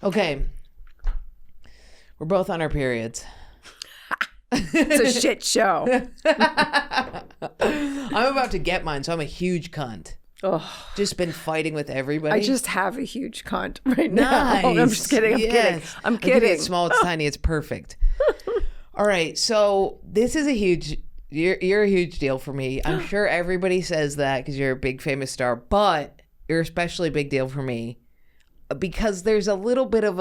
Okay. We're both on our periods. It's a shit show. I'm about to get mine, so I'm a huge cunt. Oh, Just been fighting with everybody. I just have a huge cunt right now. Nice. I'm just kidding. I'm kidding. It's small, it's tiny, it's perfect. All right, so this is a huge. You're a huge deal for me. I'm sure everybody says that because you're a big famous star, but you're especially a big deal for me because there's a little bit of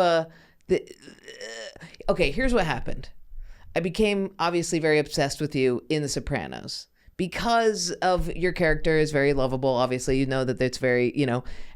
okay, here's what happened. I became obviously very obsessed with you in The Sopranos because of your character is very lovable. Obviously, you know that it's very,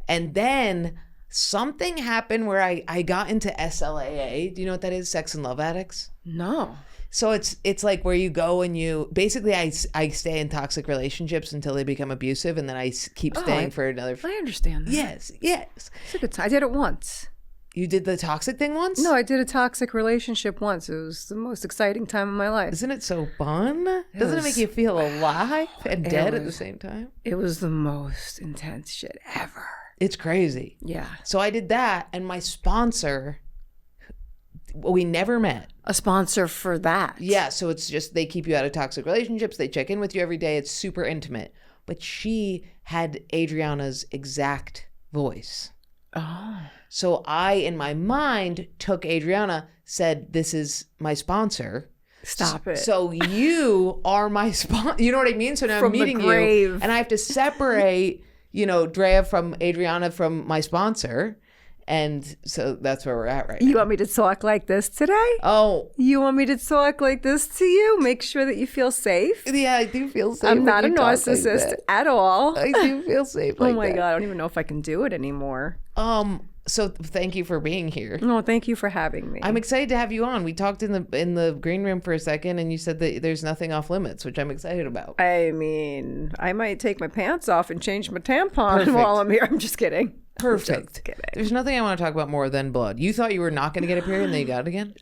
and then something happened where I got into SLAA. Do you know what that is? Sex and Love Addicts? No. So it's like where you go and you basically I stay in toxic relationships until they become abusive, and then I keep staying for another. I understand that. Yes. It's a good time. I did it once. You did the toxic thing once? No, I did a toxic relationship once. It was the most exciting time of my life. Isn't it so fun? Doesn't it make you feel alive and dead at the same time? It was the most intense shit ever. It's crazy. Yeah. So I did that, and my sponsor, we never met. A sponsor for that? Yeah, so it's just they keep you out of toxic relationships. They check in with you every day. It's super intimate. But she had Adriana's exact voice. Oh. So I, in my mind, took Adriana, said, this is my sponsor. Stop it. So you are my sponsor. You know what I mean? So now From I'm meeting the grave. you, and I have to separate, Drea from Adriana from my sponsor. And so that's where we're at right now. You want me to talk like this today? Oh. You want me to talk like this to you? Make sure that you feel safe? Yeah, I do feel safe. I'm not a narcissist at all. I do feel safe like Oh my that. God, I don't even know if I can do it anymore. So thank you for being here. No, thank you for having me. I'm excited to have you on. We talked in the green room for a second, and you said that there's nothing off limits, which I'm excited about. I mean, I might take my pants off and change my tampon Perfect. while I'm here. I'm just kidding. Perfect. Just kidding. There's nothing I want to talk about more than blood. You thought you were not going to get a period, and then you got it again?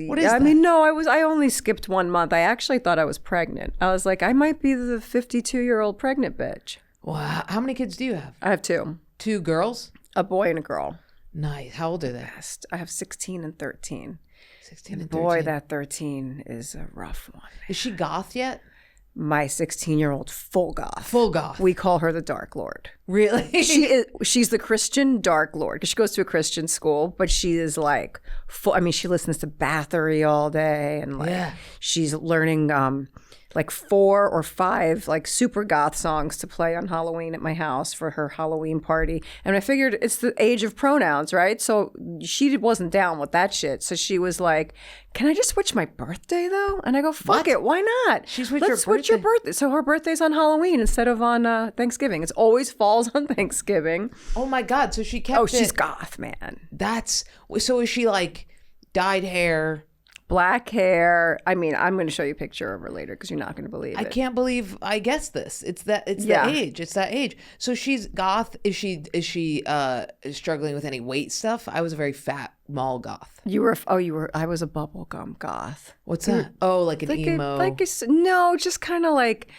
What is that? mean, no, I only skipped 1 month. I actually thought I was pregnant. I was like, I might be the 52-year-old pregnant bitch. Wow. How many kids do you have? I have 2. 2 girls? A boy and a girl. Nice. How old are they? I have 16 and 13. 16 and 13. Boy, that 13 is a rough one. Is she goth yet? My 16-year-old full goth. Full goth. We call her the Dark Lord. Really? She's the Christian Dark Lord because she goes to a Christian school, but she is like full. I mean, she listens to Bathory all day, and she's learning like 4 or 5 like super goth songs to play on Halloween at my house for her Halloween party. And I figured it's the age of pronouns, right? So she wasn't down with that shit. So she was like, "Can I just switch my birthday though?" And I go, "Fuck it, why not? Let's switch your birthday." So her birthday's on Halloween instead of on Thanksgiving. It's always falls on Thanksgiving. Oh my God! So she kept. Oh, she's goth, man. So is she like dyed hair? Black hair. I mean, I'm going to show you a picture of her later because you're not going to believe it. I can't believe I guessed this. It's the age. It's that age. So she's goth. Is she struggling with any weight stuff? I was a very fat mall goth. I was a bubblegum goth. What's that? Oh, like an emo. No, just kind of like,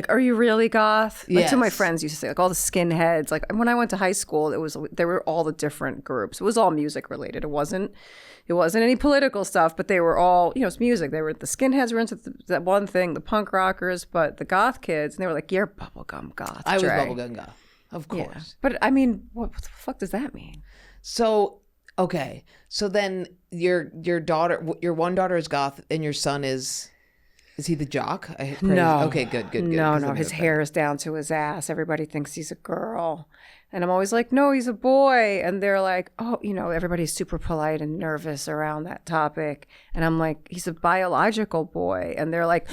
are you really goth? Like Yes. to my friends used to say, like all the skinheads. Like when I went to high school, there were all the different groups. It was all music related. It wasn't any political stuff, but they were all, it's music. They were the skinheads were into that one thing, the punk rockers, but the goth kids, and they were like, "You're bubblegum goth." I was Dre. bubblegum goth, of course. Yeah. But I mean, what the fuck does that mean? So okay, so then your one daughter is goth, and your son is he the jock? No. Okay, good. No. His hair is down to his ass. Everybody thinks he's a girl. And I'm always like, "No, he's a boy." And they're like, "Oh, everybody's super polite and nervous around that topic." And I'm like, "He's a biological boy." And they're like,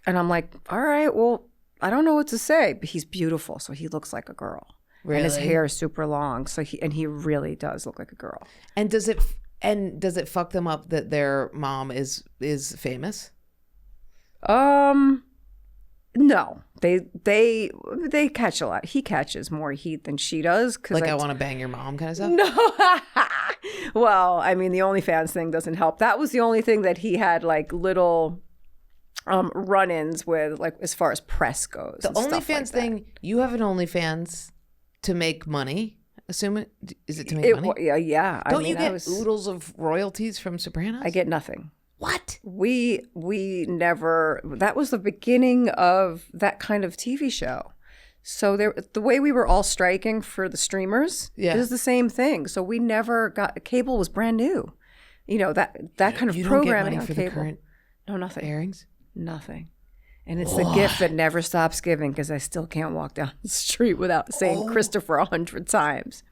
and I'm like, "All right, well, I don't know what to say, but he's beautiful. So he looks like a girl." Really? And his hair is super long. So he really does look like a girl. And does it fuck them up that their mom is famous? No, they catch a lot. He catches more heat than she does. Like I want to bang your mom kind of stuff? No. Well, I mean, the OnlyFans thing doesn't help. That was the only thing that he had like little run-ins with, like as far as press goes. The OnlyFans thing, you have an OnlyFans to make money. Assuming, is it to make money? Yeah. Don't you get oodles of royalties from Sopranos? I get nothing. What? We never. That was the beginning of that kind of TV show. So the way we were all striking for the streamers is the same thing. So we never got cable was brand new. You know that kind of you programming don't get money for on the cable. current No, nothing. airings. Nothing. And it's the gift that never stops giving because I still can't walk down the street without saying Christopher 100 times.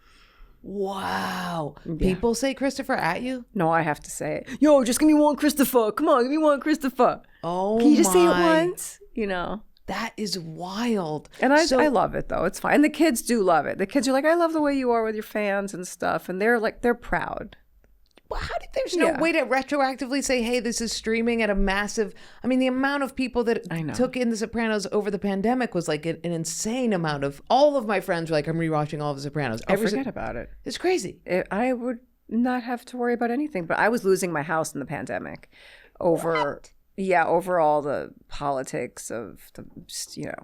Wow. People say Christopher at you? No, I have to say it. Yo, just give me one Christopher. Come on, give me one Christopher. Oh, can you just say it once? You know. That is wild. And I love it though. It's fine. And the kids do love it. The kids are like, I love the way you are with your fans and stuff. And they're proud. Well, there's no way to retroactively say, hey, this is streaming at a massive, I mean, the amount of people that took in The Sopranos over the pandemic was like an insane amount of, all of my friends were like, I'm rewatching all of The Sopranos. Forget about it. It's crazy. I would not have to worry about anything, but I was losing my house in the pandemic over all the politics of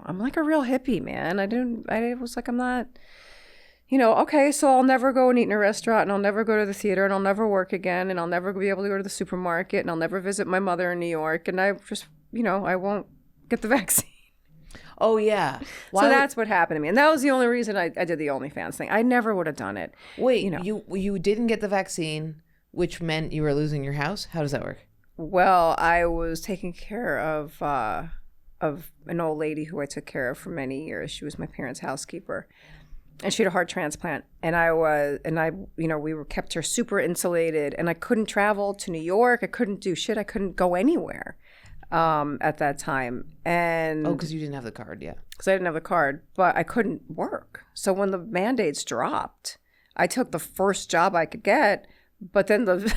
I'm like a real hippie, man. I was like, I'm not, okay, so I'll never go and eat in a restaurant, and I'll never go to the theater, and I'll never work again, and I'll never be able to go to the supermarket, and I'll never visit my mother in New York, and I just, I won't get the vaccine. Oh, yeah. So that's what happened to me. And that was the only reason I did the OnlyFans thing. I never would have done it. Wait, you didn't get the vaccine, which meant you were losing your house? How does that work? Well, I was taking care of an old lady who I took care of for many years. She was my parents' housekeeper. And she had a heart transplant, we kept her super insulated, and I couldn't travel to New York. I couldn't do shit. I couldn't go anywhere at that time. And because you didn't have the card, yeah. Because I didn't have the card, but I couldn't work. So when the mandates dropped, I took the first job I could get. But then the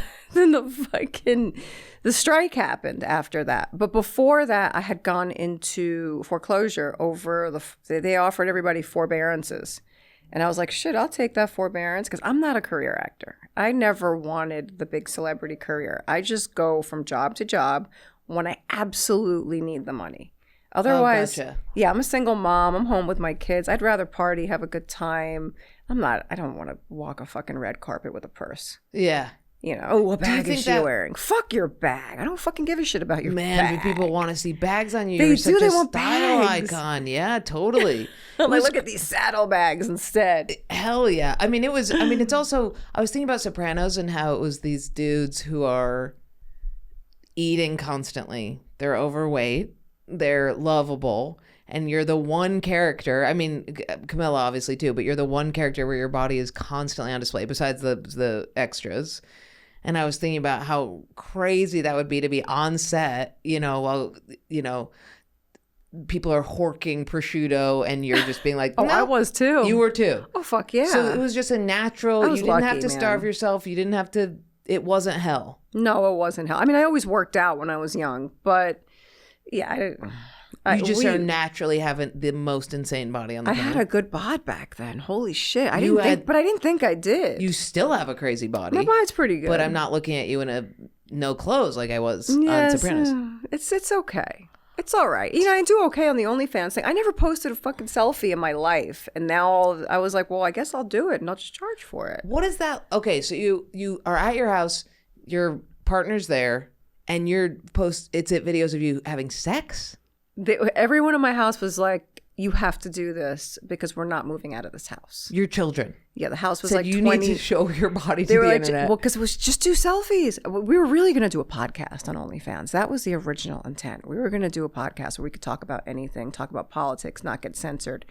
strike happened after that. But before that, I had gone into foreclosure over they offered everybody forbearances. And I was like, shit, I'll take that forbearance because I'm not a career actor. I never wanted the big celebrity career. I just go from job to job when I absolutely need the money. Otherwise, I'm a single mom. I'm home with my kids. I'd rather party, have a good time. I don't want to walk a fucking red carpet with a purse. Yeah. What bag is she wearing? Fuck your bag. I don't fucking give a shit about your bag. Man, do people want to see bags on you? They You're do. Such They a want style bags. icon. Yeah, totally. Look at these saddlebags instead. Hell yeah. It's also, I was thinking about Sopranos and how it was these dudes who are eating constantly. They're overweight. They're lovable. And you're the one character, Camilla obviously too, but you're the one character where your body is constantly on display besides the extras. And I was thinking about how crazy that would be to be on set, while, people are horking prosciutto and you're just being like, no, I was too. You were too. Oh, fuck yeah. So it was just a natural, you didn't have to starve yourself. You didn't have to, it wasn't hell. No, it wasn't hell. I always worked out when I was young, but yeah, you just are naturally having the most insane body on the planet. I had a good bod back then. Holy shit. I didn't think I did. You still have a crazy body. My body's pretty good. But I'm not looking at you in a no clothes like I was on Sopranos. It's okay. It's all right. I do okay on the OnlyFans thing. I never posted a fucking selfie in my life. And now I was like, well, I guess I'll do it and I'll just charge for it. What is that? Okay, so you are at your house, your partner's there, and it's at videos of you having sex? Everyone in my house was like, you have to do this because we're not moving out of this house. Your children? Yeah, the house was said like you 20. Need to show your body to the internet. Well, because it was just do selfies. We were really going to do a podcast on OnlyFans. That was the original intent. We were going to do a podcast where we could talk about anything, talk about politics, not get censored.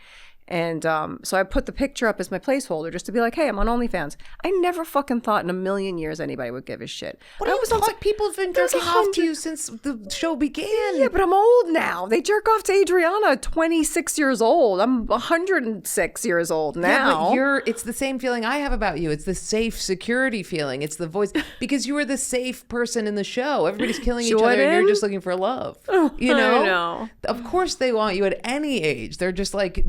And so I put the picture up as my placeholder just to be like, hey, I'm on OnlyFans. I never fucking thought in a million years anybody would give a shit. What like people have been jerking off to you since the show began. Yeah, but I'm old now. They jerk off to Adriana at 26 years old. I'm 106 years old now. Yeah, but it's the same feeling I have about you. It's the safe security feeling. It's the voice. Because you were the safe person in the show. Everybody's killing each other and you're just looking for love. I know. Of course they want you at any age. They're just like,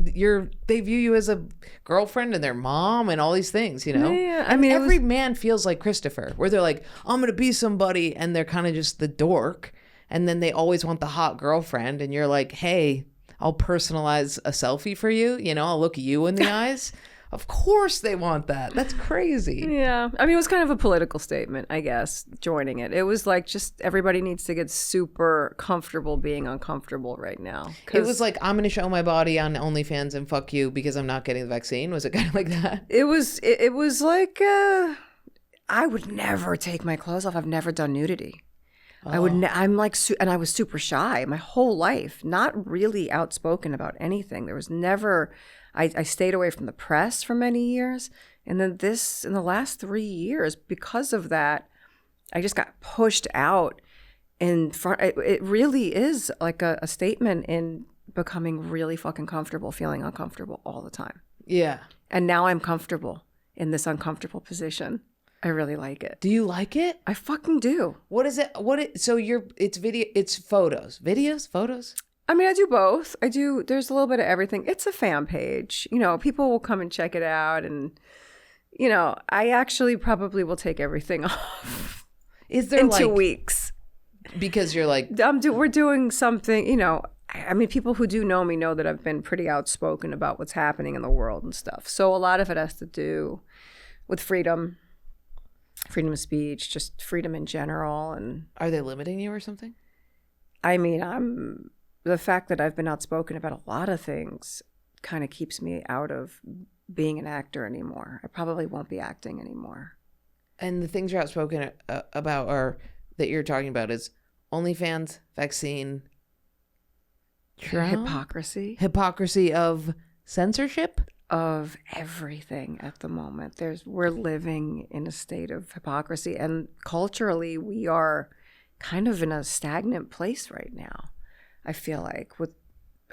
they view you as a girlfriend and their mom and all these things, Yeah, every man feels like Christopher, where they're like, I'm gonna be somebody, and they're kind of just the dork, and then they always want the hot girlfriend, and you're like, hey, I'll personalize a selfie for you, I'll look you in the eyes, Of course they want that. That's crazy. Yeah. I mean, it was kind of a political statement, I guess, joining it. It was like just everybody needs to get super comfortable being uncomfortable right now. It was like, I'm going to show my body on OnlyFans and fuck you because I'm not getting the vaccine. Was it kind of like that? It was like, I would never take my clothes off. I've never done nudity. I would. I'm like, and I was super shy my whole life. Not really outspoken about anything. There was never. I stayed away from the press for many years, and then in the last 3 years, because of that, I just got pushed out in front. It really is like a statement in becoming really fucking comfortable, feeling uncomfortable all the time. Yeah. And now I'm comfortable in this uncomfortable position. I really like it. Do you like it? I fucking do. What is it? So it's video, it's photos, videos, photos? I mean, I do both. There's a little bit of everything. It's a fan page. You know, people will come and check it out. And, you know, I actually probably will take everything off. Is there in 2 weeks. Because you're like. We're doing something, you know. I mean, people who do know me know that I've been pretty outspoken about what's happening in the world and stuff. So a lot of it has to do with freedom of speech, just freedom in general. And are they limiting you or something? I mean, the fact that I've been outspoken about a lot of things kind of keeps me out of being an actor anymore. I probably won't be acting anymore. And the things you're outspoken about are that you're talking about is OnlyFans, vaccine, Trump? Hypocrisy of censorship? Of everything at the moment. We're living in a state of hypocrisy, and culturally we are kind of in a stagnant place right now. I feel like with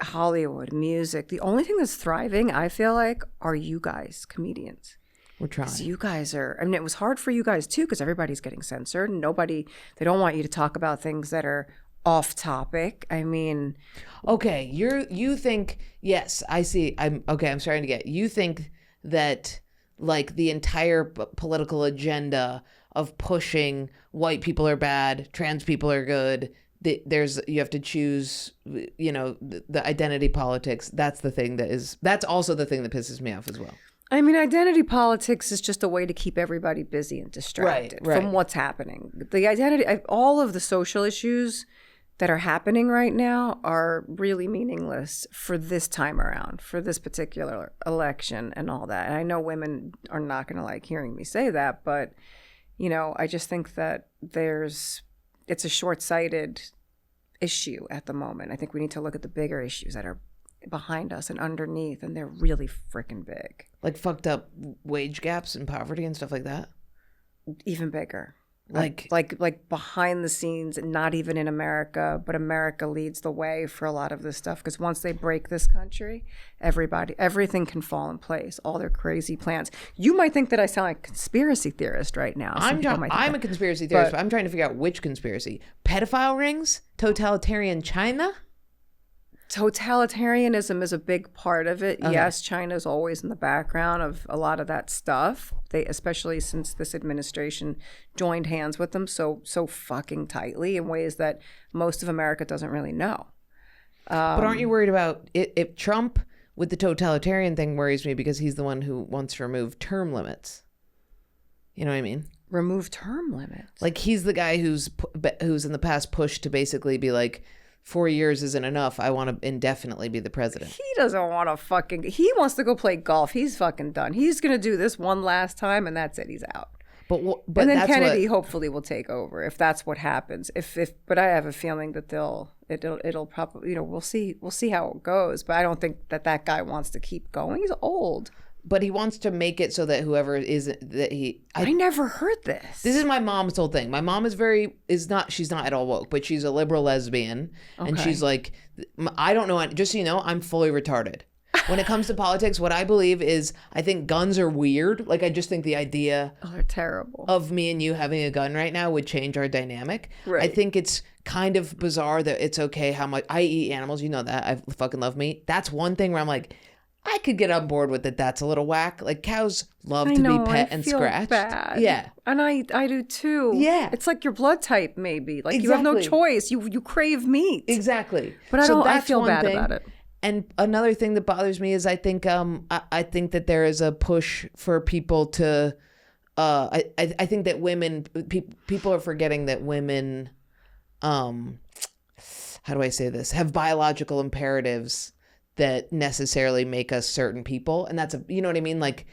Hollywood, music, the only thing that's thriving, I feel like, are you guys, comedians. We're trying. 'Cause you guys are, I mean, it was hard for you guys too, because everybody's getting censored. They don't want you to talk about things that are off topic. I mean, okay, you think, yes, I see. I'm starting to get. You think that like the entire political agenda of pushing white people are bad, trans people are good, you have to choose, you know, the identity politics. That's also the thing that pisses me off as well. I mean, identity politics is just a way to keep everybody busy and distracted from what's happening. The identity, all of the social issues that are happening right now are really meaningless for this time around, for this particular election and all that. And I know women are not going to like hearing me say that, but, you know, I just think that it's a short-sighted issue at the moment. I think we need to look at the bigger issues that are behind us and underneath, and they're really freaking big. Like fucked up wage gaps and poverty and stuff like that? Even bigger. Like behind the scenes, not even in America, but America leads the way for a lot of this stuff. Because once they break this country, everything can fall in place. All their crazy plans. You might think that I sound like a conspiracy theorist right now. I'm a conspiracy theorist, but I'm trying to figure out which conspiracy. Pedophile rings? Totalitarian China? Totalitarianism is a big part of it. Okay. Yes, China's always in the background of a lot of that stuff. They, especially since this administration joined hands with them so fucking tightly in ways that most of America doesn't really know. But aren't you worried about it? If Trump with the totalitarian thing worries me because he's the one who wants to remove term limits. You know what I mean? Remove term limits? Like he's the guy who's in the past pushed to basically be like, 4 years isn't enough. I want to indefinitely be the president. He doesn't want to he wants to go play golf. He's fucking done. He's going to do this one last time and that's it. He's out. But and then Kennedy hopefully will take over if that's what happens. But I have a feeling that it'll probably, you know, we'll see how it goes. But I don't think that guy wants to keep going. He's old. But he wants to make it so that whoever I never heard this. This is my mom's whole thing. My mom she's not at all woke, but she's a liberal lesbian. Okay. And she's like, I don't know, just so you know, I'm fully retarded. When it comes to politics, what I believe is, I think guns are weird. Like, I just think the idea they're terrible. Of me and you having a gun right now would change our dynamic. Right. I think it's kind of bizarre that it's okay how much I eat animals. You know that. I fucking love meat. That's one thing where I'm like, I could get on board with it. That's a little whack. Like cows love to be pet and scratched. Bad. Yeah. And I do too. Yeah. It's like your blood type maybe. Like you have no choice. You crave meat. Exactly. But I feel bad about it. And another thing that bothers me is I think that there is a push for people to I think that women people are forgetting that women how do I say this, have biological imperatives that necessarily make us certain people. And that's you know what I mean? Like,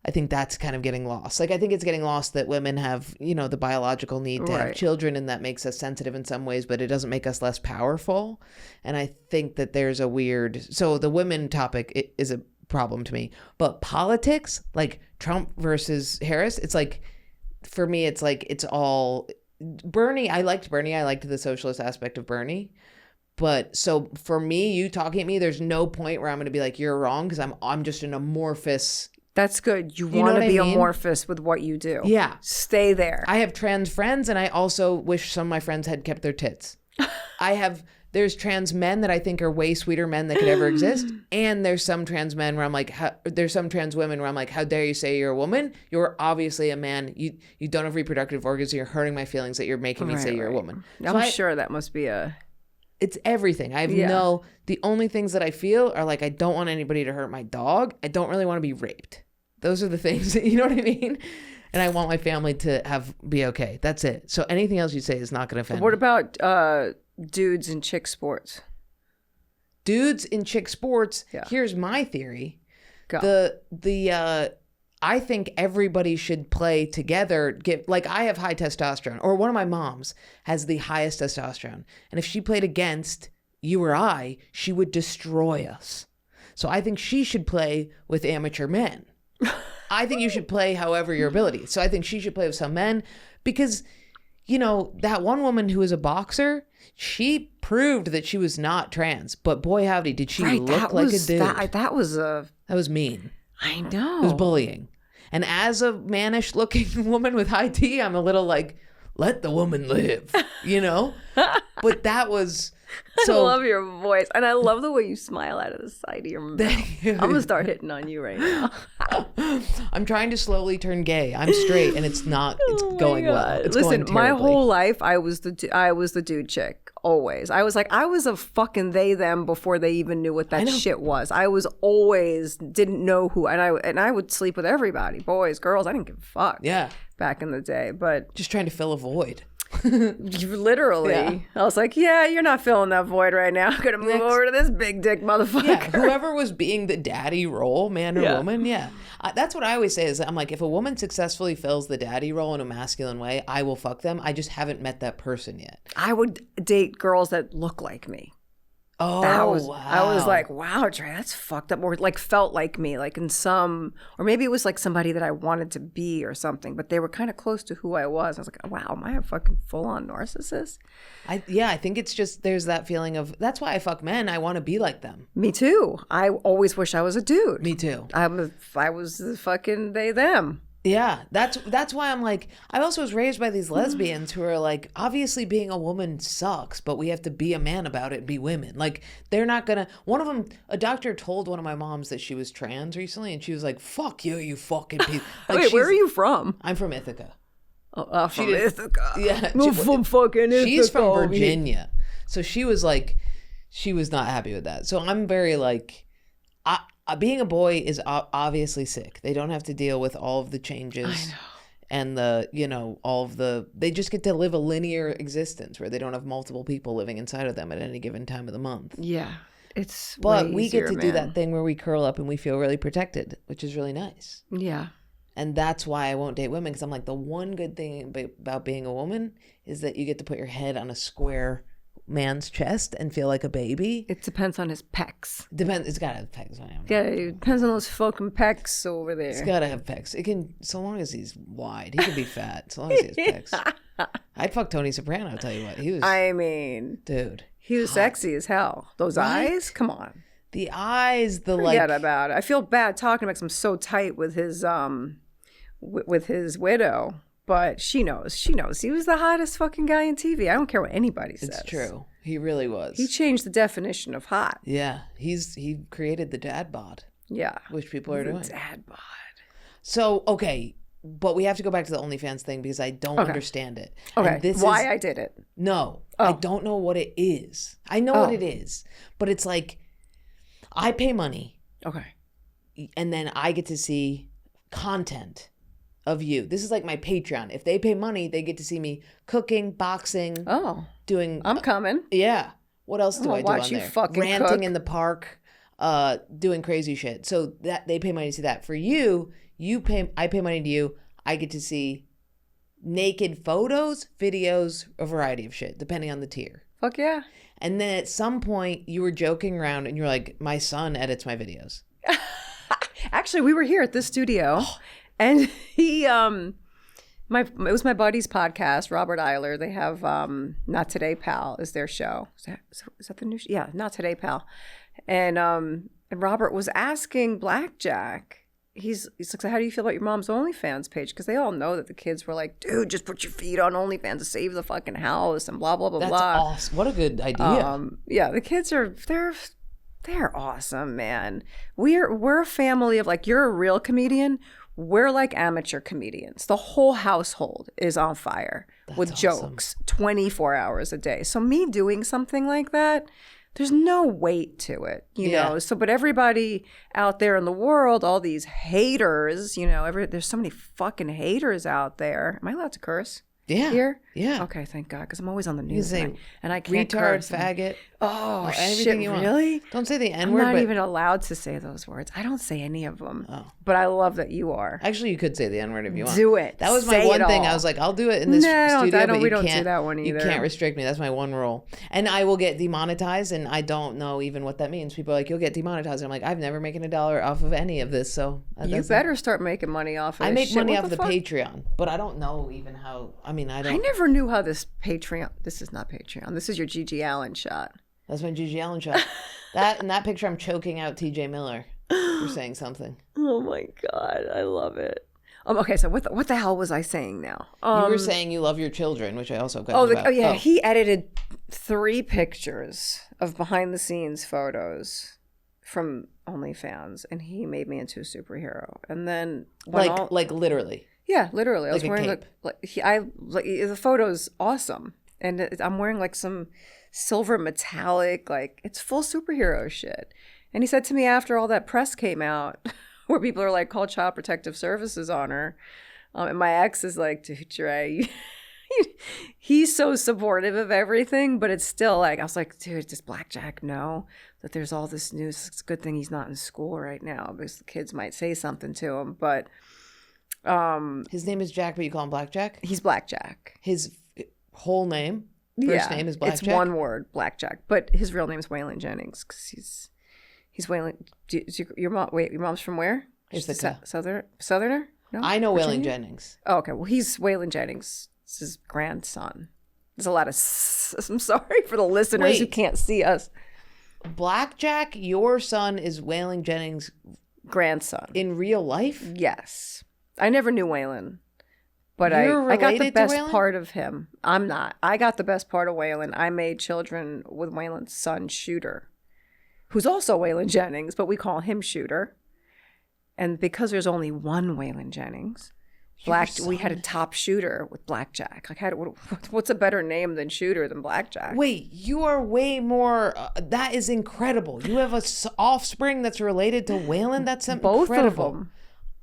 I think that's kind of getting lost. Like, I think it's getting lost that women have, you know, the biological need to have children, and that makes us sensitive in some ways, but it doesn't make us less powerful. And I think that there's a weird, so the women topic is a problem to me, but politics, like Trump versus Harris, it's like, for me, it's like, it's all Bernie. I liked Bernie. I liked the socialist aspect of Bernie. But so for me, you talking at me, there's no point where I'm going to be like, you're wrong, because I'm just an amorphous. That's good. You want to be amorphous with what you do. Yeah. Stay there. I have trans friends, and I also wish some of my friends had kept their tits. There's trans men that I think are way sweeter men that could ever exist. And there's some trans men where I'm like, there's some trans women where I'm like, how dare you say you're a woman? You're obviously a man. You don't have reproductive organs. You're hurting my feelings that you're making me say you're a woman. So I'm sure that must be it's everything. I have the only things that I feel are like, I don't want anybody to hurt my dog. I don't really want to be raped. Those are the things, you know what I mean? And I want my family to be okay. That's it. So anything else you say is not going to offend me. What about dudes in chick sports? Dudes in chick sports. Yeah. Here's my theory. Go. I think everybody should play together. Like, I have high testosterone, or one of my moms has the highest testosterone. And if she played against you or I, she would destroy us. So I think she should play with amateur men. I think you should play however your ability. So I think she should play with some men, because, you know, that one woman who was a boxer, she proved that she was not trans, but boy howdy did she look like a dude. That was mean. I know. It was bullying. And as a mannish looking woman with high T, I'm a little like, let the woman live, you know? But that was so. I love your voice. And I love the way you smile out of the side of your mouth. I'm going to start hitting on you right now. I'm trying to slowly turn gay. I'm straight, and it's going well. It's Listen, going my whole life, I was the dude chick. Always. I was a fucking they them before they even knew what that shit was. I was always didn't know who, and I would sleep with everybody, boys, girls. I didn't give a fuck. Yeah. Back in the day, but just trying to fill a void. Literally. Yeah. I was like, yeah, you're not filling that void right now. I'm gonna move over to this big dick motherfucker. Yeah, whoever was being the daddy role, man or woman, that's what I always say is, I'm like, if a woman successfully fills the daddy role in a masculine way, I will fuck them. I just haven't met that person yet. I would date girls that look like me. Oh, wow. I was like, wow, Dre, that's fucked up. Or like felt like me, like in some, or maybe it was like somebody that I wanted to be or something, but they were kind of close to who I was. I was like, wow, am I a fucking full-on narcissist? I think it's just, there's that feeling of, that's why I fuck men. I want to be like them. Me too. I always wish I was a dude. Me too. I was the fucking they, them. Yeah, that's why I'm like, I also was raised by these lesbians who are like, obviously being a woman sucks, but we have to be a man about it and be women. Like, they're not gonna, one of them, a doctor told one of my moms that she was trans recently, and she was like, fuck you, you fucking piece. Like, wait, where are you from? I'm from Ithaca. From Ithaca. Yeah. From fucking Ithaca. She's from Virginia. So she was like, she was not happy with that. So I'm very like, being a boy is obviously sick. They don't have to deal with all of the changes. I know. And they just get to live a linear existence where they don't have multiple people living inside of them at any given time of the month. Yeah. But we get to do that thing where we curl up and we feel really protected, which is really nice. Yeah. And that's why I won't date women, because I'm like, the one good thing about being a woman is that you get to put your head on a square man's chest and feel like a baby. It depends on his pecs. It's gotta have pecs. Yeah, it depends on those fucking pecs over there. It's gotta have pecs. It can, so long as he's wide. He can be fat, so long as he has pecs. I'd fuck Tony Soprano, I'll tell you what. He was, dude. He was sexy as hell. Those eyes? Come on. The eyes, Forget about it. I feel bad talking about, because I'm so tight with his widow. But she knows. He was the hottest fucking guy in TV. I don't care what anybody says. It's true. He really was. He changed the definition of hot. Yeah. He created the dad bod. Yeah. Which people are doing. Dad bod. So, okay. But we have to go back to the OnlyFans thing, because I don't understand it. Okay. Why I did it. No. I don't know what it is. I know what it is. But it's like, I pay money. Okay. And then I get to see content of you. This is like my Patreon. If they pay money, they get to see me cooking, boxing, doing. I'm coming. Yeah. What else do I do watch on you there? fucking Ranting cook. in the park, doing crazy shit. So that they pay money to see that. For you, I pay money to you. I get to see naked photos, videos, a variety of shit, depending on the tier. Fuck yeah. And then at some point, you were joking around, and you're like, "My son edits my videos." Actually, we were here at this studio, and he, it was my buddy's podcast, Robert Eiler. They have Not Today, Pal is their show. Is that the new show? Yeah, Not Today, Pal. And Robert was asking Blackjack. He's like, so how do you feel about your mom's OnlyFans page? Because they all know that the kids were like, dude, just put your feet on OnlyFans to save the fucking house and blah blah blah. That's blah. awesome. What a good idea. Yeah, the kids are they're awesome, man. We're a family of like, you're a real comedian. We're like amateur comedians. The whole household is on fire with jokes 24 hours a day. So me doing something like that, there's no weight to it, you know? So, but everybody out there in the world, all these haters, you know, there's so many fucking haters out there. Am I allowed to curse? Yeah. Here? Yeah. Okay, thank God, because I'm always on the news say and I can't retard, curse. faggot. Oh, everything shit, you want. really? Don't say the N I'm word. not but even allowed to say those words. I don't say any of them. Oh. But I love that you are. Actually, you could say the N word if you want. Do it. That was my Say one it thing. all. I was like, I'll do it in this studio, but we you don't can't. do that one You either. can't restrict me. That's my one rule. And I will get demonetized, and I don't know even what that means. People are like, you'll get demonetized. And I'm like, I've never making $1 off of any of this, so You better start making money off of I this make shit. money What off the fuck? Patreon, but I don't know even how. I mean, I don't. I never knew how this Patreon. This is not Patreon. This is your Gigi Allen shot. That's my Gigi Allen shot. In that picture, I'm choking out TJ Miller for saying something. Oh my God, I love it. Okay, so what the hell was I saying now? You were saying you love your children, which I also got about. Yeah, he edited 3 pictures of behind the scenes photos from OnlyFans, and he made me into a superhero. And then like literally. Yeah, literally. I was Like a wearing cape. the photo's awesome, and I'm wearing like some silver metallic, like it's full superhero shit. And he said to me after all that press came out, where people are like, call Child Protective Services on her, and my ex is like, dude, Dre, he's so supportive of everything, but it's still like, I was like, dude, does Blackjack know that there's all this news? It's a good thing he's not in school right now because the kids might say something to him, but. His name is Jack, but you call him Blackjack? He's Blackjack. His whole name? First name is Blackjack? It's one word, Blackjack. But his real name is Waylon Jennings because he's Waylon. Your mom's from where? Southerner? No? I know Virginia? Waylon Jennings. Oh, okay. Well, he's Waylon Jennings. It's his grandson. There's a lot of I'm sorry for the listeners who can't see us. Blackjack, your son is Waylon Jennings' grandson. In real life? Yes. I never knew Waylon. But You're I got the related to best Waylon? part of him. I'm not. I got the best part of Waylon. I made children with Waylon's son, Shooter, who's also Waylon Jennings, but we call him Shooter. And because there's only one Waylon Jennings, we had a top shooter with Blackjack. Like, what's a better name than Shooter than Blackjack? Wait, you are way more. That is incredible. You have a offspring that's related to Waylon. That's incredible. Both of them.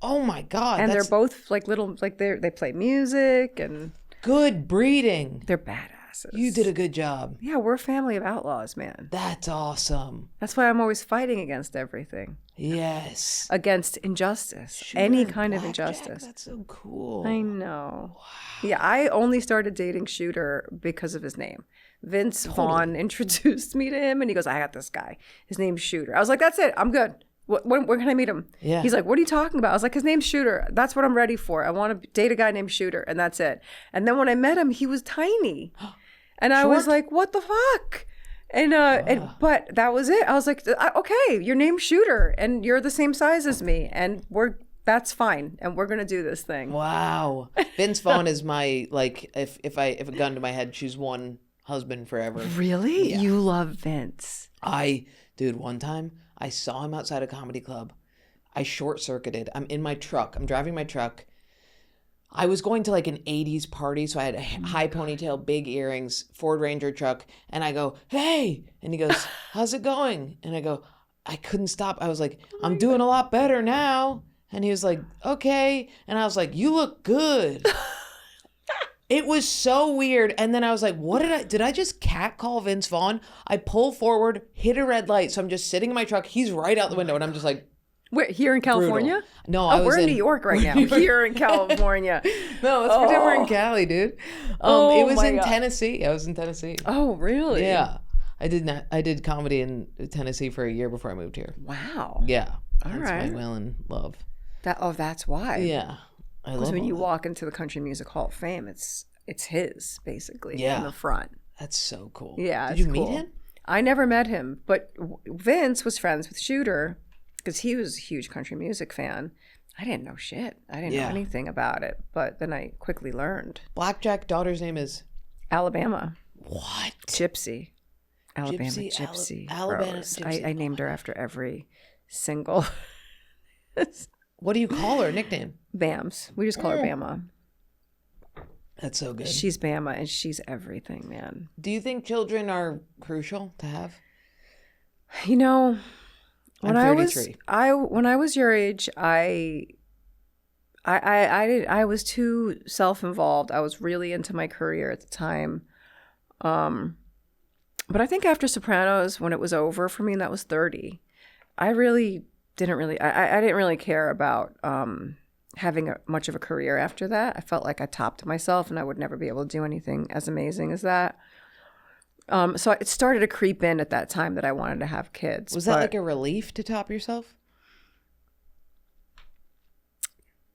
Oh my God! And they're both like little, like they play music and good breeding. They're badasses. You did a good job. Yeah, we're a family of outlaws, man. That's awesome. That's why I'm always fighting against everything. Yes. Against injustice. Shooter Any and kind of Blackjack, injustice. That's so cool. I know. Wow. Yeah, I only started dating Shooter because of his name. Vince Vaughn introduced me to him, and he goes, I got this guy. His name's Shooter. I was like, that's it. I'm good. When can I meet him? Yeah. He's like, what are you talking about? I was like, his name's Shooter. That's what I'm ready for. I want to date a guy named Shooter, and that's it. And then when I met him, he was tiny. And I was like, what the fuck? But that was it. I was like, okay, your name's Shooter, and you're the same size as me, and that's fine, and we're gonna do this thing. Wow. Vince Vaughn is my, like, if a gun to my head, choose one husband forever. Really? Yeah. You love Vince? Dude, one time I saw him outside a comedy club. I short-circuited. I'm in my truck. I'm driving my truck. I was going to like an 80s party, so I had a high ponytail, big earrings, Ford Ranger truck, and I go, hey! And he goes, how's it going? And I go, I couldn't stop. I was like, I'm doing a lot better now. And he was like, okay. And I was like, you look good. It was so weird. And then I was like, did I just catcall Vince Vaughn? I pull forward, hit a red light. So I'm just sitting in my truck. He's right out the window. And I'm just like, where, here in California? Brutal. No, I was we're in New York right now. Here in California. No, let's pretend we're in Cali, dude. It was in Tennessee. I was in Tennessee. Oh, really? Yeah. I did comedy in Tennessee for a year before I moved here. Wow. Yeah. All that's right. my will and love. That's why. Yeah. Because when you walk into the Country Music Hall of Fame, it's his, basically, in the front. That's so cool. Yeah. Did you meet him? I never met him, but Vince was friends with Shooter because he was a huge country music fan. I didn't know shit. I didn't know anything about it, but then I quickly learned. Blackjack daughter's name is? Alabama. What? Gypsy. Alabama Gypsy. Alabama Gypsy. I named her after every single... What do you call her? Nickname? Bams. We just call her Bama. That's so good. She's Bama, and she's everything, man. Do you think children are crucial to have? You know, when I'm 33. when I was your age, I was too self-involved. I was really into my career at the time. But I think after Sopranos, when it was over for me, and that was 30, I didn't really care about having much of a career after that. I felt like I topped myself and I would never be able to do anything as amazing as that. So it started to creep in at that time that I wanted to have kids. Was that like a relief to top yourself?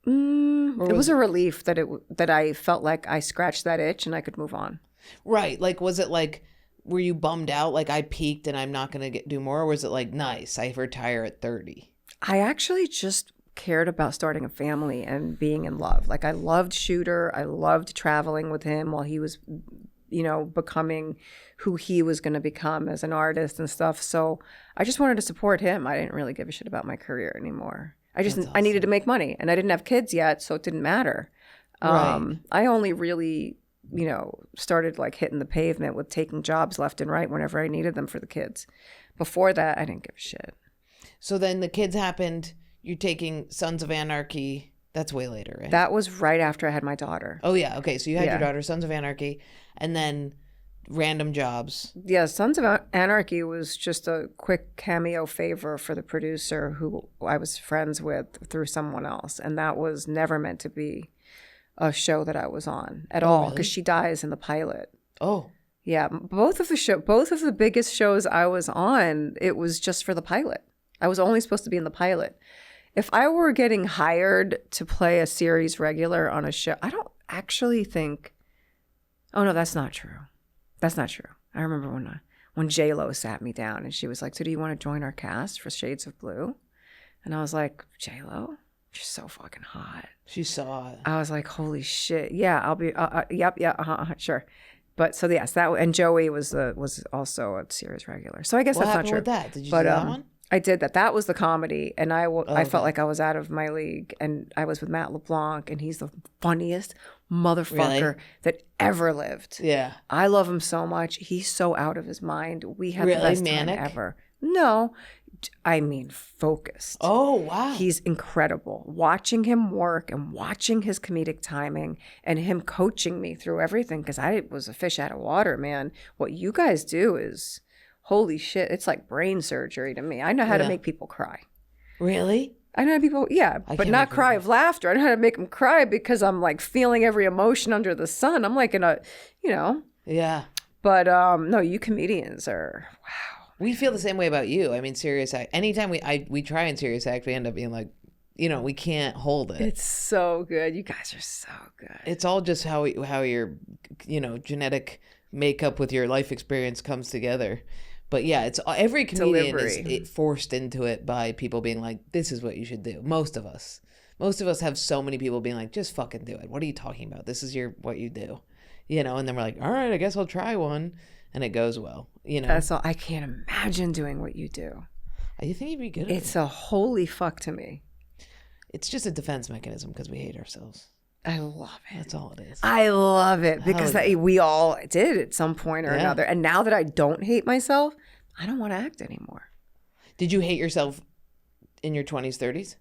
It was a relief that I felt like I scratched that itch and I could move on. Right. Like, was it like, were you bummed out? Like, I peaked and I'm not going to do more? Or was it like, nice, I retire at 30? I actually just cared about starting a family and being in love. Like, I loved Shooter. I loved traveling with him while he was, becoming who he was going to become as an artist and stuff. So I just wanted to support him. I didn't really give a shit about my career anymore. I needed to make money, and I didn't have kids yet, so it didn't matter. Right. I only really, started like hitting the pavement with taking jobs left and right whenever I needed them for the kids. Before that, I didn't give a shit. So then the kids happened. You're taking Sons of Anarchy. That's way later, right? That was right after I had my daughter. Oh, yeah. Okay. So you had your daughter, Sons of Anarchy, and then random jobs. Yeah. Sons of Anarchy was just a quick cameo favor for the producer who I was friends with through someone else. And that was never meant to be a show that I was on at all, because she dies in the pilot. Oh. Yeah. Both of the biggest shows I was on, it was just for the pilot. I was only supposed to be in the pilot. If I were getting hired to play a series regular on a show, I don't actually think, oh no, that's not true. That's not true. I remember when J-Lo sat me down and she was like, so do you want to join our cast for Shades of Blue? And I was like, J-Lo? She's so fucking hot. She saw it. I was like, holy shit. Yeah, I'll be, sure. But so yes, and Joey was also a series regular. So I guess what that's not true. What happened with that? Did you do that one? I did that. That was the comedy, and I felt like I was out of my league, and I was with Matt LeBlanc, and he's the funniest motherfucker that ever lived. Yeah. I love him so much. He's so out of his mind. We had the best manic? time ever. No, I mean focused. Oh, wow. He's incredible. Watching him work and watching his comedic timing and him coaching me through everything, because I was a fish out of water, man. What you guys do is... holy shit, it's like brain surgery to me. I know how to make people cry. Really? I know people, but not cry of laughter. I know how to make them cry because I'm like feeling every emotion under the sun. I'm like in a, Yeah. But no, you comedians are, wow. We feel the same way about you. I mean, serious act. Anytime we try and serious act, we end up being like, we can't hold it. It's so good. You guys are so good. It's all just how your, genetic makeup with your life experience comes together. But yeah, it's every comedian is forced into it by people being like, this is what you should do. Most of us have so many people being like, just fucking do it. What are you talking about? This is what you do, and then we're like, all right, I guess I'll try one. And it goes well, That's all. I can't imagine doing what you do. You think you'd be good at it? It's a holy fuck to me. It's just a defense mechanism because we hate ourselves. I love it. That's all it is. I love it because we all did at some point or another. And now that I don't hate myself, I don't want to act anymore. Did you hate yourself in your 20s, 30s?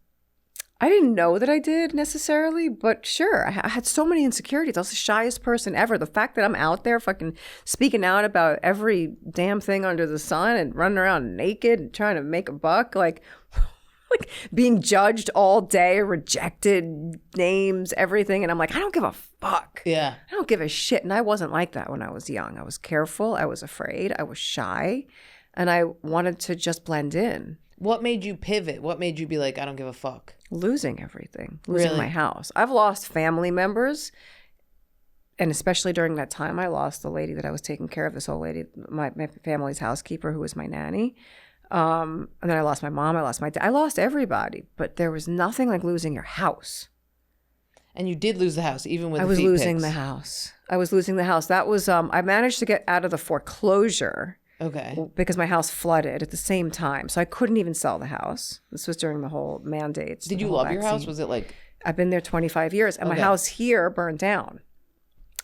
I didn't know that I did necessarily, but sure. I had so many insecurities. I was the shyest person ever. The fact that I'm out there fucking speaking out about every damn thing under the sun and running around naked and trying to make a buck, like being judged all day, rejected, names, everything. And I'm like, I don't give a fuck. Yeah. I don't give a shit. And I wasn't like that when I was young. I was careful. I was afraid. I was shy. And I wanted to just blend in. What made you pivot? What made you be like, I don't give a fuck? Losing everything, losing Really? my house. I've lost family members. And especially during that time, I lost the lady that I was taking care of, this old lady, my family's housekeeper, who was my nanny. And then I lost my mom. I lost my dad. I lost everybody. But there was nothing like losing your house. And you did lose the house, even with I the was feet losing pics. the house. I was losing the house. That was, I managed to get out of the foreclosure. Okay. Because my house flooded at the same time. So I couldn't even sell the house. This was during the whole mandates. Did you love your house? Was it like... I've been there 25 years. And my house here burned down.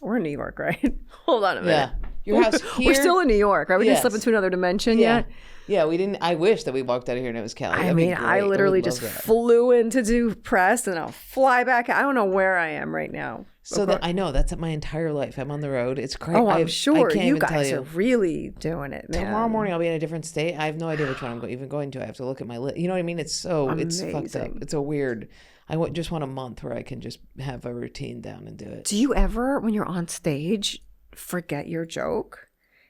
We're in New York, right? Hold on a minute. Yeah. Your house here... We're still in New York, right? We didn't Yes. slip into another dimension Yeah. yet. Yeah, we didn't... I wish that we walked out of here and it was Cali. I That'd be mean, great. I literally would love just that. flew in to do press and I'll fly back. I don't know where I am right now. So that I know that's my entire life. I'm on the road. It's crazy. Oh, I'm sure I can't you even tell guys you. are really doing it, man. Tomorrow morning I'll be in a different state. I have no idea which one I'm even going to. I have to look at my list. You know what I mean? It's fucked up. It's a weird. Just want a month where I can just have a routine down and do it. Do you ever, when you're on stage, forget your joke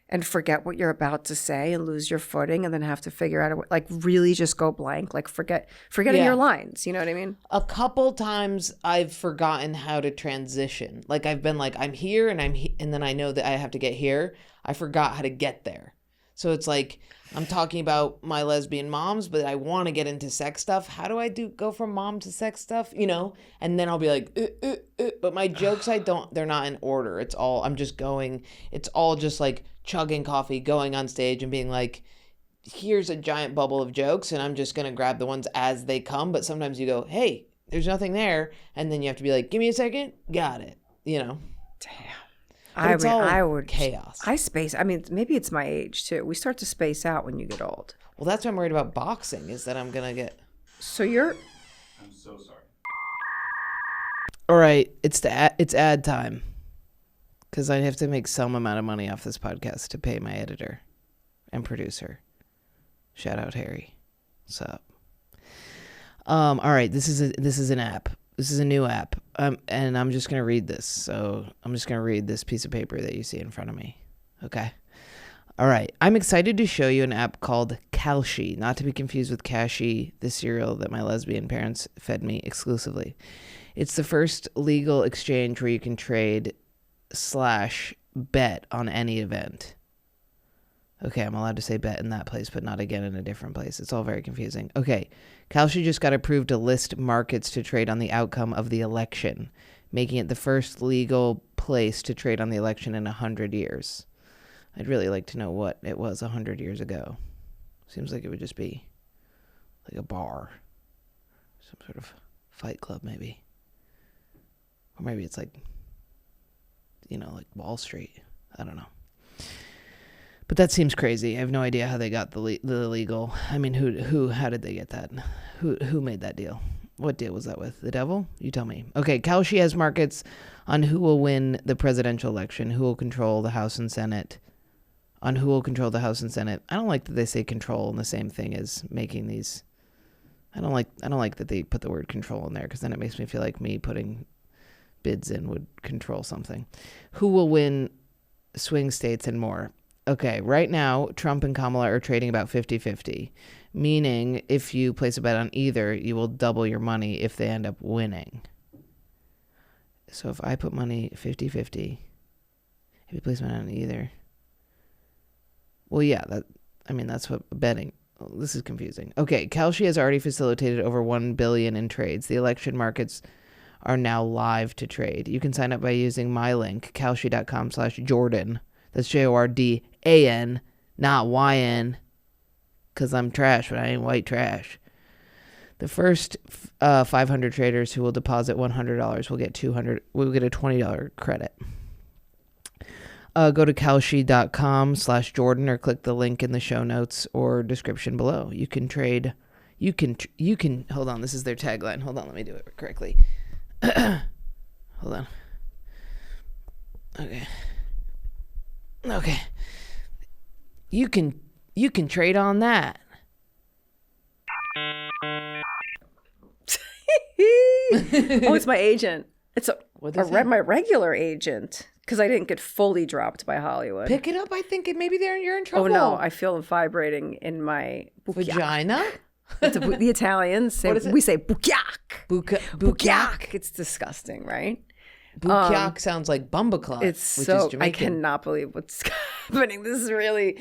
and forget what you're about to say and lose your footing and then have to figure out a way, like really just go blank, like forgetting your lines? You know what I mean? A couple times I've forgotten how to transition. Like I've been like, I'm here and and then I know that I have to get here. I forgot how to get there. So it's like I'm talking about my lesbian moms, but I want to get into sex stuff. How do I go from mom to sex stuff? You know? And then I'll be like, but my jokes, they're not in order. It's all just like chugging coffee, going on stage and being like, here's a giant bubble of jokes and I'm just going to grab the ones as they come. But sometimes you go, hey, there's nothing there. And then you have to be like, give me a second. Got it. You know? Damn. I would chaos. Maybe it's my age too. We start to space out when you get old. Well, that's why I'm worried about boxing is that I'm going to get. So you're. I'm so sorry. All right. It's ad time. Because I have to make some amount of money off this podcast to pay my editor and producer. Shout out Harry. What's up? All right, this is an app. This is a new app. And I'm just gonna read this. So I'm just gonna read this piece of paper that you see in front of me. Okay. All right. I'm excited to show you an app called Kalshi, not to be confused with Kashi, the cereal that my lesbian parents fed me exclusively. It's the first legal exchange where you can trade / bet on any event. Okay, I'm allowed to say bet in that place, but not again in a different place. It's all very confusing. Okay, Kalshi just got approved to list markets to trade on the outcome of the election, making it the first legal place to trade on the election in 100 years. I'd really like to know what it was 100 years ago. Seems like it would just be like a bar. Some sort of fight club, maybe. Or maybe it's like, like Wall Street. I don't know. But that seems crazy. I have no idea how they got the legal. I mean, how did they get that? Who made that deal? What deal was that with? The devil? You tell me. Okay, Kalshi has markets on who will win the presidential election, who will control the House and Senate. On who will control the House and Senate. I don't like that they say control in the same thing as making these. I don't like that they put the word control in there because then it makes me feel like me putting bids in would control something. Who will win swing states and more. Okay, right now, Trump and Kamala are trading about 50-50, meaning if you place a bet on either, you will double your money if they end up winning. So if I put money 50-50, if you place money on either, well, yeah, that's what betting. Oh, this is confusing. Okay, Kalshi has already facilitated over $1 billion in trades. The election markets are now live to trade. You can sign up by using my link, kalshi.com/Jordan. That's JORDAN, not YN, because I'm trash, but I ain't white trash. The first 500 traders who will deposit $100 will get a $20 credit. go to kalshi.com/Jordan or click the link in the show notes or description below. You can trade. You can, hold on. This is their tagline. Hold on. Let me do it correctly. Hold on. Okay. You can trade on that. Oh, it's my agent. It's my regular agent, because I didn't get fully dropped by Hollywood. Pick it up. I think maybe you're in trouble. Oh no, I feel it vibrating in my vagina. The Italians say, we say bukiak. Bukiak. It's disgusting, right? Bukiak sounds like bumbaclot. It's so, I cannot believe what's happening. This is really...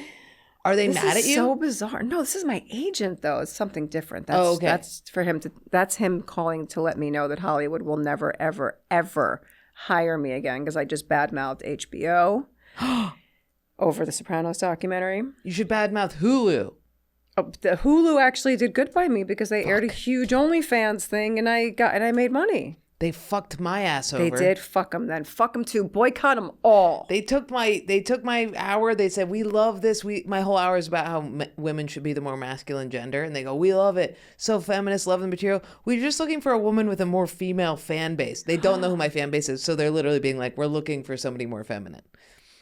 Are they mad at you? So bizarre. No, this is my agent, though. It's something different. Okay. That's for him to. That's him calling to let me know that Hollywood will never, ever, ever hire me again, because I just badmouthed HBO over the Sopranos documentary. You should badmouth Hulu. Oh, the Hulu actually did good by me, because they aired a huge OnlyFans thing, and I made money. They fucked my ass over. They did. Fuck them then. Fuck them too. Boycott them all. They took my hour. They said, we love this. My whole hour is about how women should be the more masculine gender. And they go, we love it. So feminist, love the material. We're just looking for a woman with a more female fan base. They don't know who my fan base is. So they're literally being like, we're looking for somebody more feminine.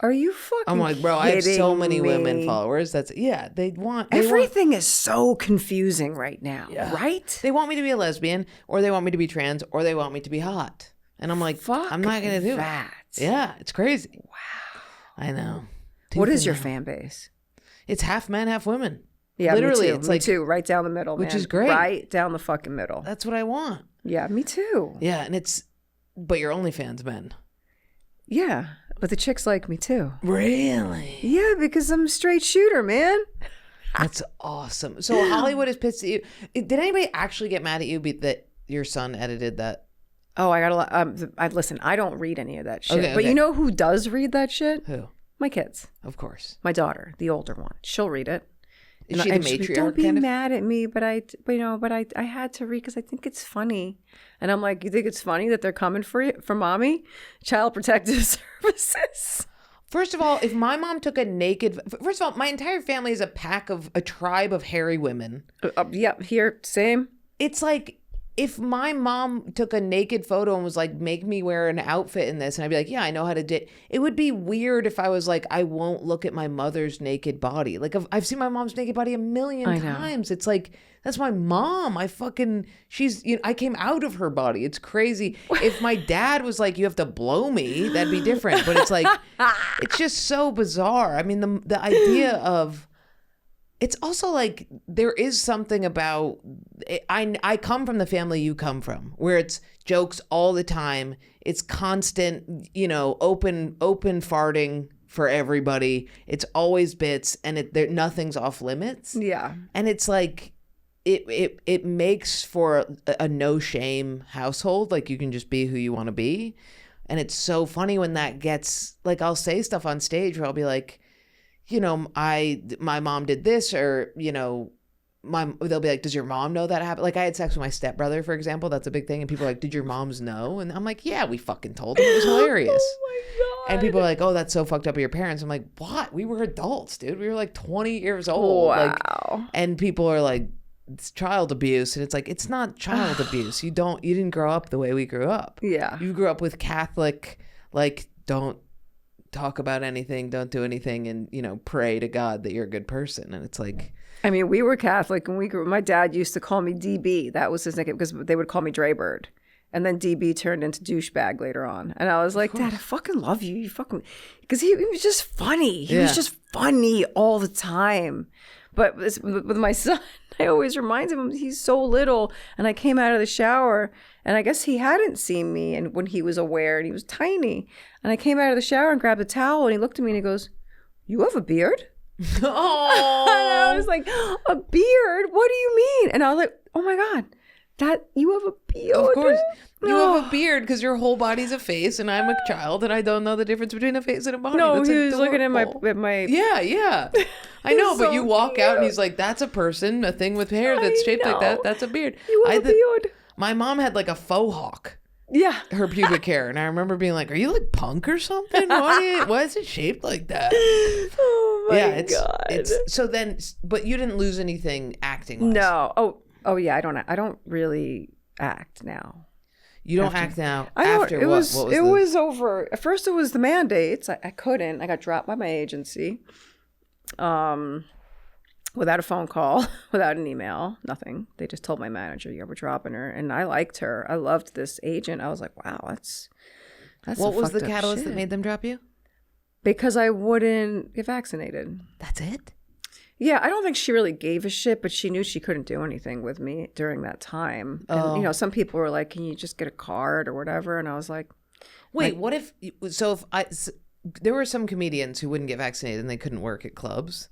Are you fucking I'm like, bro, I have so many me? Women followers. Everything is so confusing right now, right? They want me to be a lesbian, or they want me to be trans, or they want me to be hot. And I'm like, fuck, I'm not going to do that. Yeah, it's crazy. Wow. I know. What is your fan base? It's half men, half women. Yeah, literally. Me too. It's me like, too. Right down the middle, which man. Is great. Right down the fucking middle. That's what I want. Yeah, me too. Yeah, but you're OnlyFans men. Yeah, but the chicks like me too. Really? Yeah, because I'm a straight shooter, man. That's awesome. So Hollywood is pissed at you. Did anybody actually get mad at you that your son edited that? Oh, I gotta listen. I don't read any of that shit. Okay. But you know who does read that shit? Who? My kids. Of course. My daughter, the older one. She'll read it. Is she the matriarch? Don't be mad at me, but I had to read because I think it's funny. And I'm like, you think it's funny that they're coming for mommy? Child Protective Services. First of all, if my mom took first of all, my entire family is a tribe of hairy women. Yep, here, same. It's like, if my mom took a naked photo and was like, make me wear an outfit in this, and I'd be like, yeah, I know how to do it. It would be weird if I was like, I won't look at my mother's naked body. Like, I've seen my mom's naked body a million times. It's like, that's my mom. I came out of her body. It's crazy. If my dad was like, you have to blow me, that'd be different. But it's like, it's just so bizarre. I mean, the idea of, it's also like, there is something about, I come from the family you come from, where it's jokes all the time. It's constant, open farting for everybody. It's always bits, and nothing's off limits. Yeah. And it's like, it makes for a no shame household. Like, you can just be who you want to be. And it's so funny when that gets, like, I'll say stuff on stage where I'll be like, my mom did this, or, they'll be like, does your mom know that happened? Like, I had sex with my stepbrother, for example. That's a big thing. And people are like, did your moms know? And I'm like, yeah, we fucking told them. It was hilarious. Oh my God. And people are like, oh, that's so fucked up with your parents. I'm like, what? We were adults, dude. We were like 20 years old. Wow. And people are like, it's child abuse. And it's like, it's not child abuse. You didn't grow up the way we grew up. Yeah. You grew up with Catholic, like, don't talk about anything, don't do anything, and pray to God that you're a good person. And it's like, I mean, we were Catholic and my dad used to call me DB. That was his nickname, because they would call me Draybird. And then DB turned into douchebag later on. And I was like, Dad, I fucking love you. You fucking, because he was just funny. He was just funny all the time. But with my son, I always remind him he's so little. And I came out of the shower, and I guess he hadn't seen me, and when he was aware, and he was tiny. And I came out of the shower and grabbed a towel, and he looked at me and he goes, you have a beard? Oh. And I was like, a beard? What do you mean? And I was like, oh my God, that you have a beard? Of course. You have a beard because your whole body's a face, and I'm a child, and I don't know the difference between a face and a body. No, That's he was adorable. looking at my Yeah. I know, but so you walk out and cute. he's like, that's a person, a thing with hair that's shaped like that. That's a beard. You have a beard. My mom had like a faux hawk. Yeah. her pubic hair, and I remember being like, "Are you like punk or something? Why is it shaped like that?" Oh my God. It's so then, but you didn't lose anything acting wise. No. Oh yeah. I don't really act now. You don't act now. It was over. At first, it was the mandates. I couldn't. I got dropped by my agency. Without a phone call, without an email, nothing. They just told my manager, "Yeah, we're dropping her." And I liked her. I loved this agent. I was like, "Wow, that's." What was the catalyst that made them drop you? Because I wouldn't get vaccinated. That's it? Yeah, I don't think she really gave a shit, but she knew she couldn't do anything with me during that time. And, you know, some people were like, "Can you just get a card or whatever?" And I was like, "Wait, what if?" There were some comedians who wouldn't get vaccinated and they couldn't work at clubs,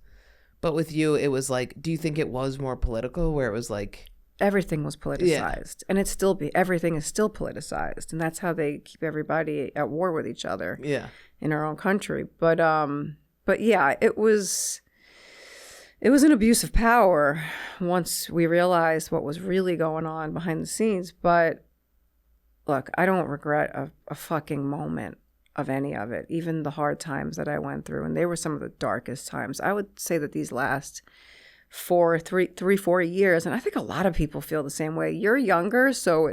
but with you, it was like, do you think it was more political, where it was like everything was politicized, and everything is still politicized, and that's how they keep everybody at war with each other. Yeah, in our own country, but yeah, it was an abuse of power once we realized what was really going on behind the scenes. But look, I don't regret a fucking moment of any of it, even the hard times that I went through. And they were some of the darkest times. I would say that these last 4 years, and I think a lot of people feel the same way. You're younger, so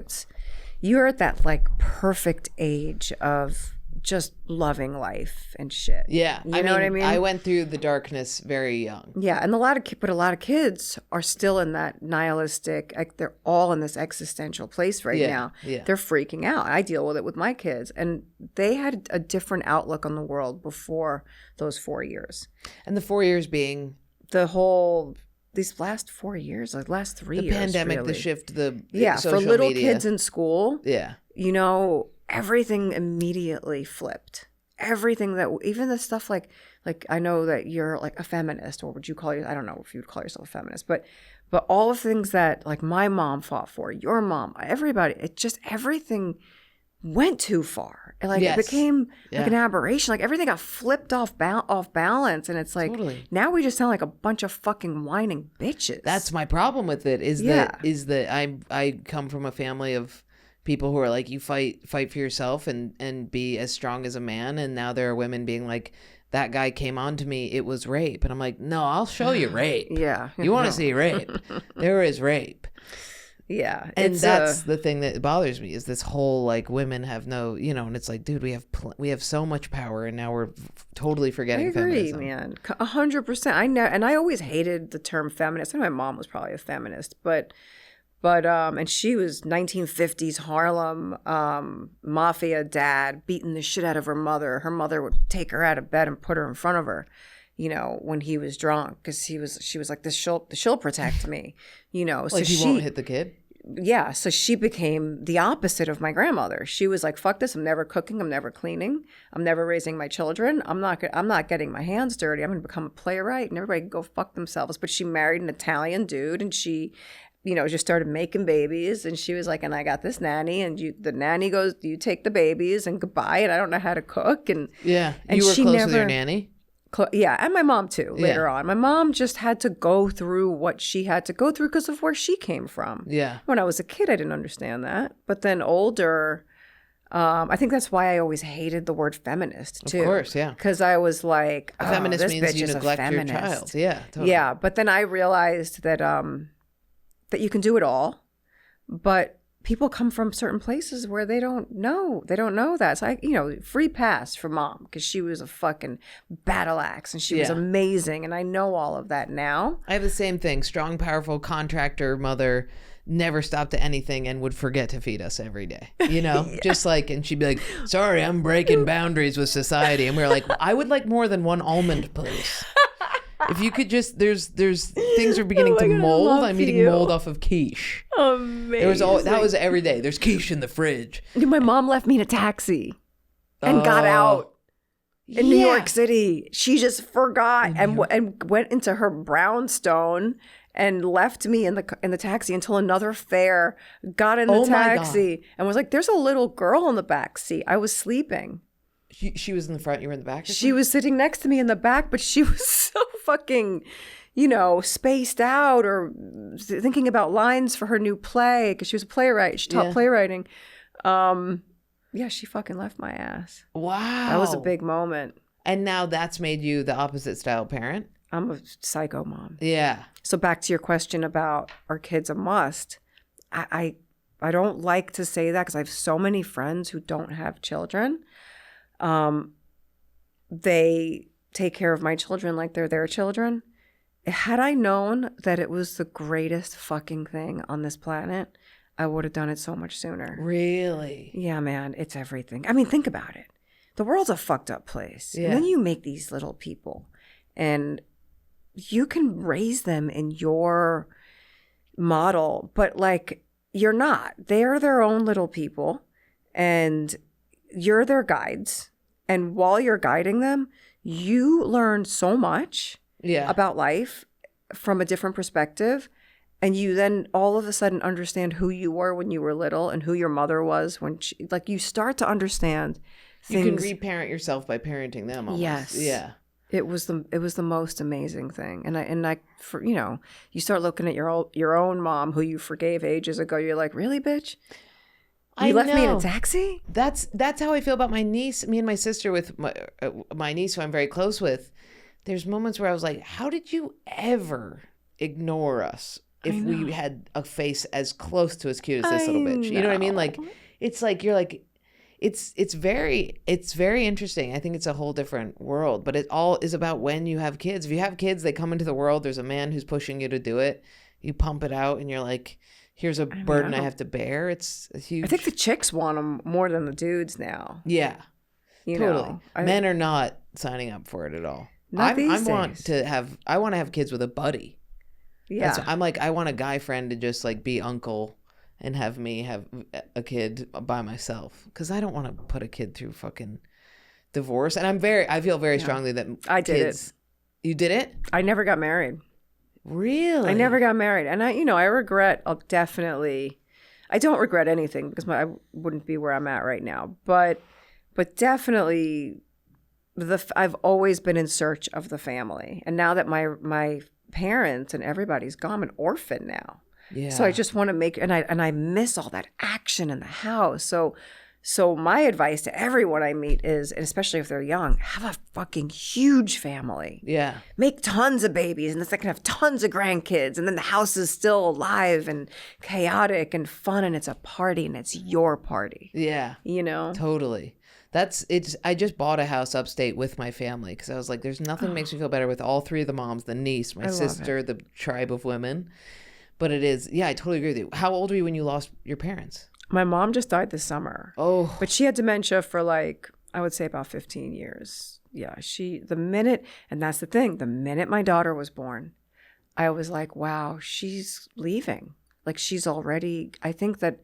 you're at that like perfect age of just loving life and shit. Yeah. You know what I mean? I went through the darkness very young. Yeah. And a lot of kids are still in that nihilistic, like they're all in this existential place right now. Yeah. They're freaking out. I deal with it with my kids, and they had a different outlook on the world before those 4 years. And the 4 years being? These last 4 years, like last 3 years. The pandemic, really. The shift, the for little media. kids in school. Yeah. You know, everything immediately flipped. Everything that, even the stuff like I know that you're like a feminist, or would you call I don't know if you would call yourself a feminist, but all the things that like my mom fought for, your mom, everybody, everything went too far. Like it became like an aberration. Like everything got flipped off balance, and it's like now we just sound like a bunch of fucking whining bitches. That's my problem with it. Is that I come from a family of people who are like, you fight for yourself and be as strong as a man, and now there are women being like, that guy came on to me, it was rape, and I'm like, no, I'll show you rape. Yeah, you want to see rape? There is rape. Yeah, and that's the thing that bothers me, is this whole like women have no, you know, and it's like, dude, we have so much power, and now we're totally forgetting feminism. I agree, man, 100%. I always hated the term feminist. I know my mom was probably a feminist, but and she was 1950s Harlem mafia dad beating the shit out of her mother. Her mother would take her out of bed and put her in front of her, you know, when he was drunk, because she was like, she'll protect me, you know. Like, so he won't hit the kid. Yeah, so she became the opposite of my grandmother. She was like, fuck this, I'm never cooking, I'm never cleaning, I'm never raising my children, I'm not getting my hands dirty, I'm going to become a playwright, and everybody can go fuck themselves. But she married an Italian dude, and she, you know, just started making babies, and she was like, and I got this nanny, and the nanny goes, you take the babies, and goodbye, and I don't know how to cook. And yeah, and you were close with your nanny? Yeah, and my mom too, later on. My mom just had to go through what she had to go through because of where she came from. Yeah. When I was a kid, I didn't understand that. But then older, I think that's why I always hated the word feminist too. Of course, yeah. Because I was like, a feminist this means bitch you is neglect a your feminist. child. Yeah, totally. Yeah, but then I realized that that you can do it all, but people come from certain places where they don't know that. So you know, free pass for mom, because she was a fucking battle axe, and she was amazing, and I know all of that now. I have the same thing. Strong, powerful contractor mother, never stopped at anything, and would forget to feed us every day, you know. Just like, and she'd be like, sorry, I'm breaking boundaries with society, and we were like, I would like more than one almond, please. If you could just, there's things are beginning to mold. I'm eating mold off of quiche. Amazing. That was every day. There's quiche in the fridge. My mom left me in a taxi and got out in New York City. She just forgot and went into her brownstone and left me in the taxi until another fare got in the taxi and was like, there's a little girl in the back seat. I was sleeping. She was in the front, you were in the back? She was sitting next to me in the back, but she was so fucking, you know, spaced out or thinking about lines for her new play, because she was a playwright. She taught playwriting. Yeah, she fucking left my ass. Wow. That was a big moment. And now that's made you the opposite style parent? I'm a psycho mom. Yeah. So back to your question about are kids a must? I don't like to say that because I have so many friends who don't have children. They take care of my children like they're their children. Had I known that it was the greatest fucking thing on this planet, I would have done it so much sooner. Really? Yeah, man, it's everything. I mean, think about it. The world's a fucked up place. Yeah. And then you make these little people and you can raise them in your model, but like you're not. They're their own little people and you're their guides. And while you're guiding them, you learn so much about life from a different perspective. And you then all of a sudden understand who you were when you were little and who your mother was when she, like you start to understand things. You can reparent yourself by parenting them almost. Yes. Yeah. It was the most amazing thing. And I for you know, you start looking at your own mom who you forgave ages ago. You're like, really, bitch? You left me in a taxi? That's how I feel about my niece. Me and my sister with my niece, who I'm very close with. There's moments where I was like, how did you ever ignore us if we had a face as close to as cute as this little bitch? You know what I mean? Like, it's like you're like, it's very interesting. I think it's a whole different world, but it all is about when you have kids. If you have kids, they come into the world. There's a man who's pushing you to do it. You pump it out, and you're like, here's a burden I have to bear. It's a huge. I think the chicks want them more than the dudes now. Yeah, totally. Know, Men are not signing up for it at all. Not these I days. want to have kids with a buddy. Yeah, I'm like, I want a guy friend to just like be uncle and have me have a kid by myself because I don't want to put a kid through fucking divorce. And I feel very strongly that I did it. You did it? I never got married. Really? I never got married, and I regret definitely. I don't regret anything because I wouldn't be where I'm at right now, but definitely. I've always been in search of the family. And now that my parents and everybody's gone, I'm an orphan now. Yeah. So I just want to make, and I miss all that action in the house. So my advice to everyone I meet is, and especially if they're young, have a fucking huge family. Yeah. Make tons of babies and they can have tons of grandkids. And then the house is still alive and chaotic and fun and it's a party and it's your party. Yeah. You know? Totally. I just bought a house upstate with my family because I was like, there's nothing makes me feel better with all three of the moms, the niece, my sister, the tribe of women. But it is, yeah, I totally agree with you. How old were you when you lost your parents? My mom just died this summer. Oh. But she had dementia for like, I would say about 15 years. Yeah, and that's the thing, the minute my daughter was born, I was like, wow, she's leaving. Like she's already, I think that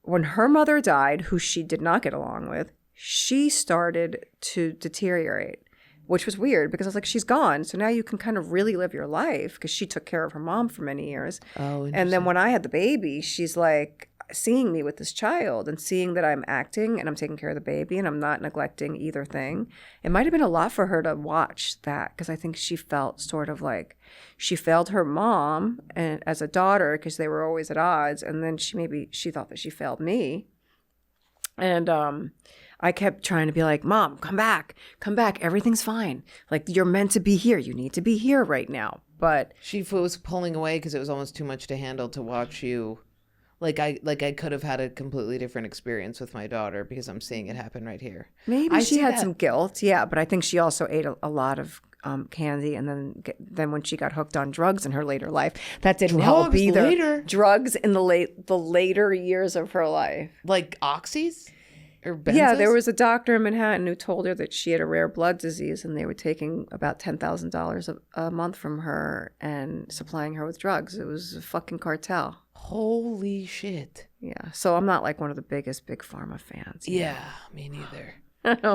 when her mother died, who she did not get along with, she started to deteriorate, which was weird because I was like, she's gone. So now you can kind of really live your life because she took care of her mom for many years. Oh, and then when I had the baby, she's like seeing me with this child and seeing that I'm acting and I'm taking care of the baby and I'm not neglecting either thing. It might have been a lot for her to watch that because I think she felt sort of like she failed her mom and as a daughter because they were always at odds. And then she thought that she failed me. And I kept trying to be like, Mom, come back. Everything's fine. Like you're meant to be here. You need to be here right now. But she was pulling away because it was almost too much to handle to watch you. Like I could have had a completely different experience with my daughter because I'm seeing it happen right here. Maybe she had some guilt, yeah, but I think she also ate a lot of candy, and then when she got hooked on drugs in her later life, that didn't help either. Later? Drugs in the later years of her life, like oxys or benzos? Yeah, there was a doctor in Manhattan who told her that she had a rare blood disease, and they were taking about $10,000 a month from her and supplying her with drugs. It was a fucking cartel. Holy shit. Yeah. So I'm not like one of the biggest big pharma fans. Yeah, me neither.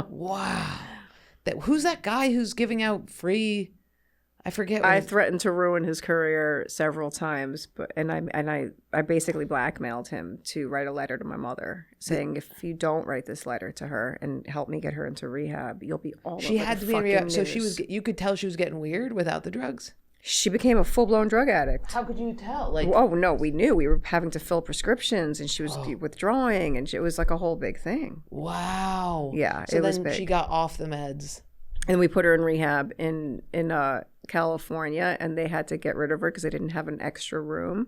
Wow. Who's that guy who's giving out free? I forget. I threatened to ruin his career several times, and I basically blackmailed him to write a letter to my mother saying, if you don't write this letter to her and help me get her into rehab, you'll be all over the fucking news. So you could tell she was getting weird without the drugs. She became a full-blown drug addict. How could you tell? Like, oh no, we knew. We were having to fill prescriptions, and she was withdrawing, and it was like a whole big thing. wow. Yeah, So it was then big. she got off the meds. And we put her in rehab in California, and they had to get rid of her because they didn't have an extra room.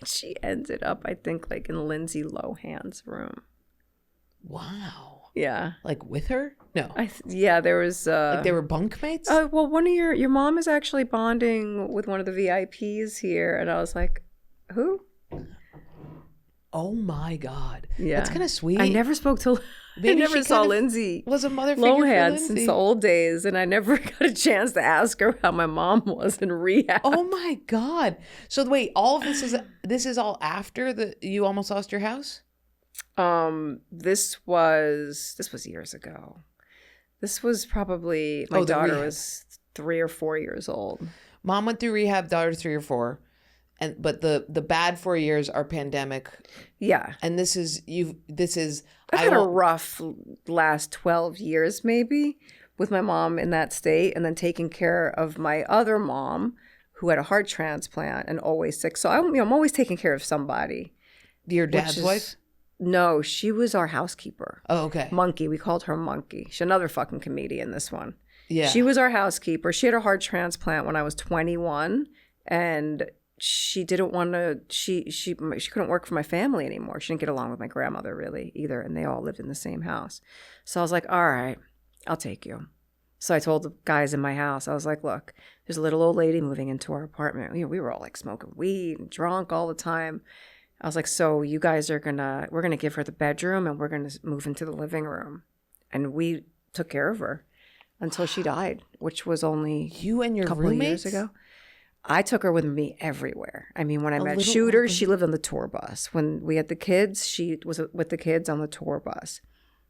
She ended up, I think, like in Lindsay Lohan's room. Wow. Yeah. Like with her? No. Yeah, there was... like they were bunkmates? well, one of your mom is actually bonding with one of the VIPs here. And I was like, who? Oh my God. Yeah. That's kind of sweet. I never spoke to... I never saw Lindsay was a mother figure Lohan for Lindsay. since the old days. And I never got a chance to ask her how my mom was in rehab. Oh my God. So wait, all of this is all after you almost lost your house? This was years ago. This was probably my daughter was 3 or 4 years old. Mom went through rehab, daughter 3 or 4. But the bad 4 years are pandemic. Yeah. And I've had a rough last 12 years maybe with my mom in that state, and then taking care of my other mom who had a heart transplant and always sick. So I'm always taking care of somebody. Your dad's wife? No, she was our housekeeper. Oh, okay. Monkey. We called her Monkey. She's another fucking comedian, this one. Yeah. She was our housekeeper. She had a heart transplant when I was 21, and she didn't want to, she couldn't work for my family anymore. She didn't get along with my grandmother really either, and they all lived in the same house. So I was like, all right, I'll take you. So I told the guys in my house, I was like, look, there's a little old lady moving into our apartment. We were all like smoking weed and drunk all the time. I was like, so you guys we're going to give her the bedroom, and we're going to move into the living room. And we took care of her until she died, which was only you and your a couple roommates? of years ago. I took her with me everywhere. I mean, when I met Shooter, she lived on the tour bus. When we had the kids, she was with the kids on the tour bus.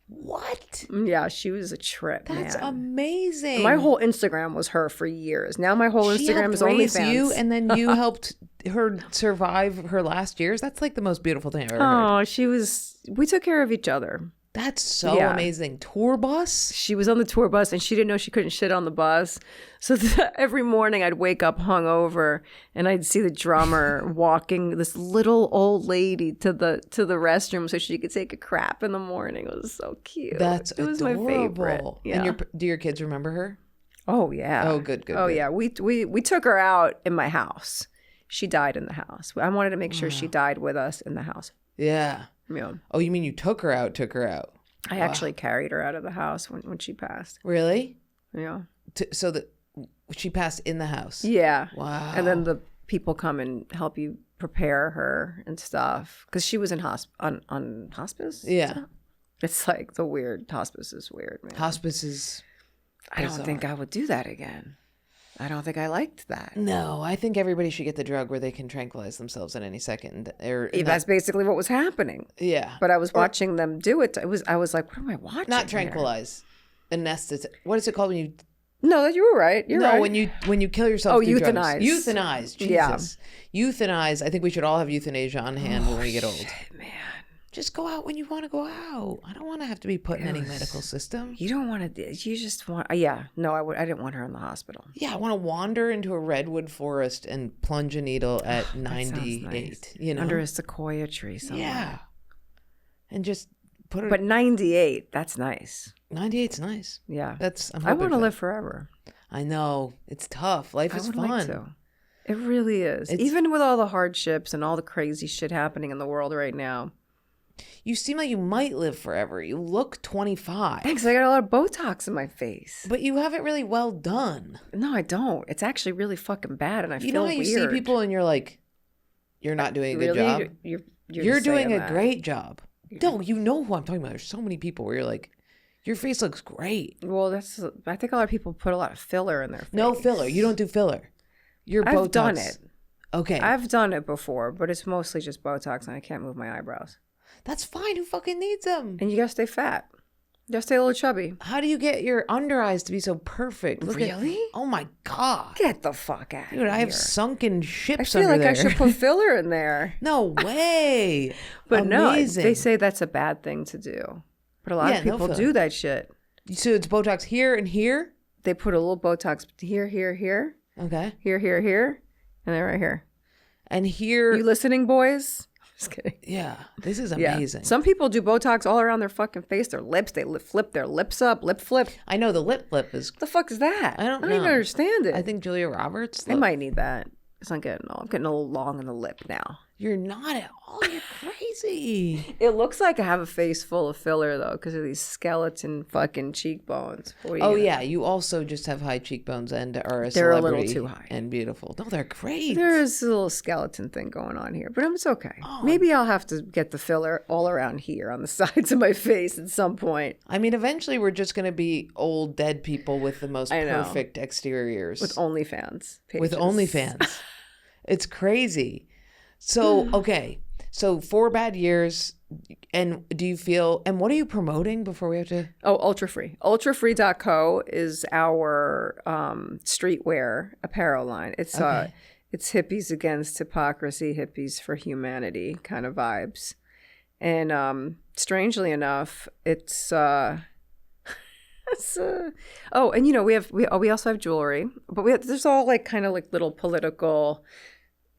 What? Yeah, she was a trip, That's man. amazing. My whole Instagram was her for years. Now my whole Instagram is raise OnlyFans. you, and then you helped her survive her last years. That's like the most beautiful thing I've ever heard. Oh, we took care of each other. That's so amazing. Tour bus? She was on the tour bus, and she didn't know she couldn't shit on the bus. So every morning I'd wake up hungover, and I'd see the drummer walking this little old lady to the restroom so she could take a crap in the morning. It was so cute. It was adorable. My favorite. Yeah. And do your kids remember her? Oh yeah. Oh good. Oh good. yeah. We took her out in my house. She died in the house. I wanted to make sure she died with us in the house. Yeah. Yeah. Oh, you mean you took her out? I actually carried her out of the house when she passed. Really? Yeah. So that she passed in the house? Yeah. Wow. And then the people come and help you prepare her and stuff. Because she was in on hospice. Yeah. It's like the weird, hospice is weird, man. Hospice is I don't think I would do that again. I don't think I liked that. No, I think everybody should get the drug where they can tranquilize themselves at any second. That's basically what was happening. Yeah. But I was watching them do it. I was like, what am I watching? Not tranquilize. Anesthetize. What is it called when you... No, you were right. You're right. when you kill yourself through euthanize. Drugs. Euthanize. Jesus. Yeah. Euthanize. I think we should all have euthanasia on hand when we get old. Shit, man. Just go out when you want to go out. I don't want to have to be put in any medical system. You don't want to. You just want. Yeah. No, I didn't want her in the hospital. Yeah, I want to wander into a redwood forest and plunge a needle at 98. Nice. You know, under a sequoia tree somewhere. Yeah. And just put it. But 98, that's nice. 98's nice. Yeah. I want to live forever. I know. It's tough. Life is fun. Like to. It really is. Even with all the hardships and all the crazy shit happening in the world right now. You seem like you might live forever. You look 25. Thanks. I got a lot of Botox in my face. But you have it really well done. No, I don't. It's actually really fucking bad, and I feel You know how weird. you see people and you're like, you're not doing a good job? You're doing a great job. No, you know who I'm talking about. There's so many people where you're like, your face looks great. Well, I think a lot of people put a lot of filler in their face. No filler. You don't do filler. I've done it. Okay. I've done it before, but it's mostly just Botox, and I can't move my eyebrows. That's fine. Who fucking needs them? And you gotta stay fat. You gotta stay a little chubby. How do you get your under eyes to be so perfect? Really? Oh my God. Get the fuck out of here. Dude, I have sunken ships I feel under like there. I should put filler in there. No way. But amazing. No, they say that's a bad thing to do. But a lot of people do that shit. So it's Botox here and here? they put a little Botox here, Okay. here, and then right here. And here, You listening, boys? Just kidding. yeah, this is Yeah. amazing. Some people do Botox all around their fucking face, their lips. They flip their lips up, lip flip. I know the lip flip is. What the fuck is that? I don't even know. understand it. I think Julia Roberts. I might need that. It's not getting old. I'm getting a little long in the lip now. You're not at all. You're crazy. It looks like I have a face full of filler though, because of these skeleton fucking cheekbones. Oh yeah, you also just have high cheekbones and are a They're a celebrity little too high. and beautiful. No, they're great. There is a little skeleton thing going on here, but it's okay. Maybe I'll have to get the filler all around here on the sides of my face at some point. I mean, eventually we're just going to be old dead people with the most I know. perfect exteriors. With OnlyFans pages. With OnlyFans. It's crazy. So, okay. So 4 bad years. And do you feel, and what are you promoting before we have to? Oh, Ultra Free. UltraFree.co is our streetwear apparel line. It's it's hippies against hypocrisy, hippies for humanity kind of vibes. And strangely enough, it's and you know, we also have jewelry, but there's all like kind of like little political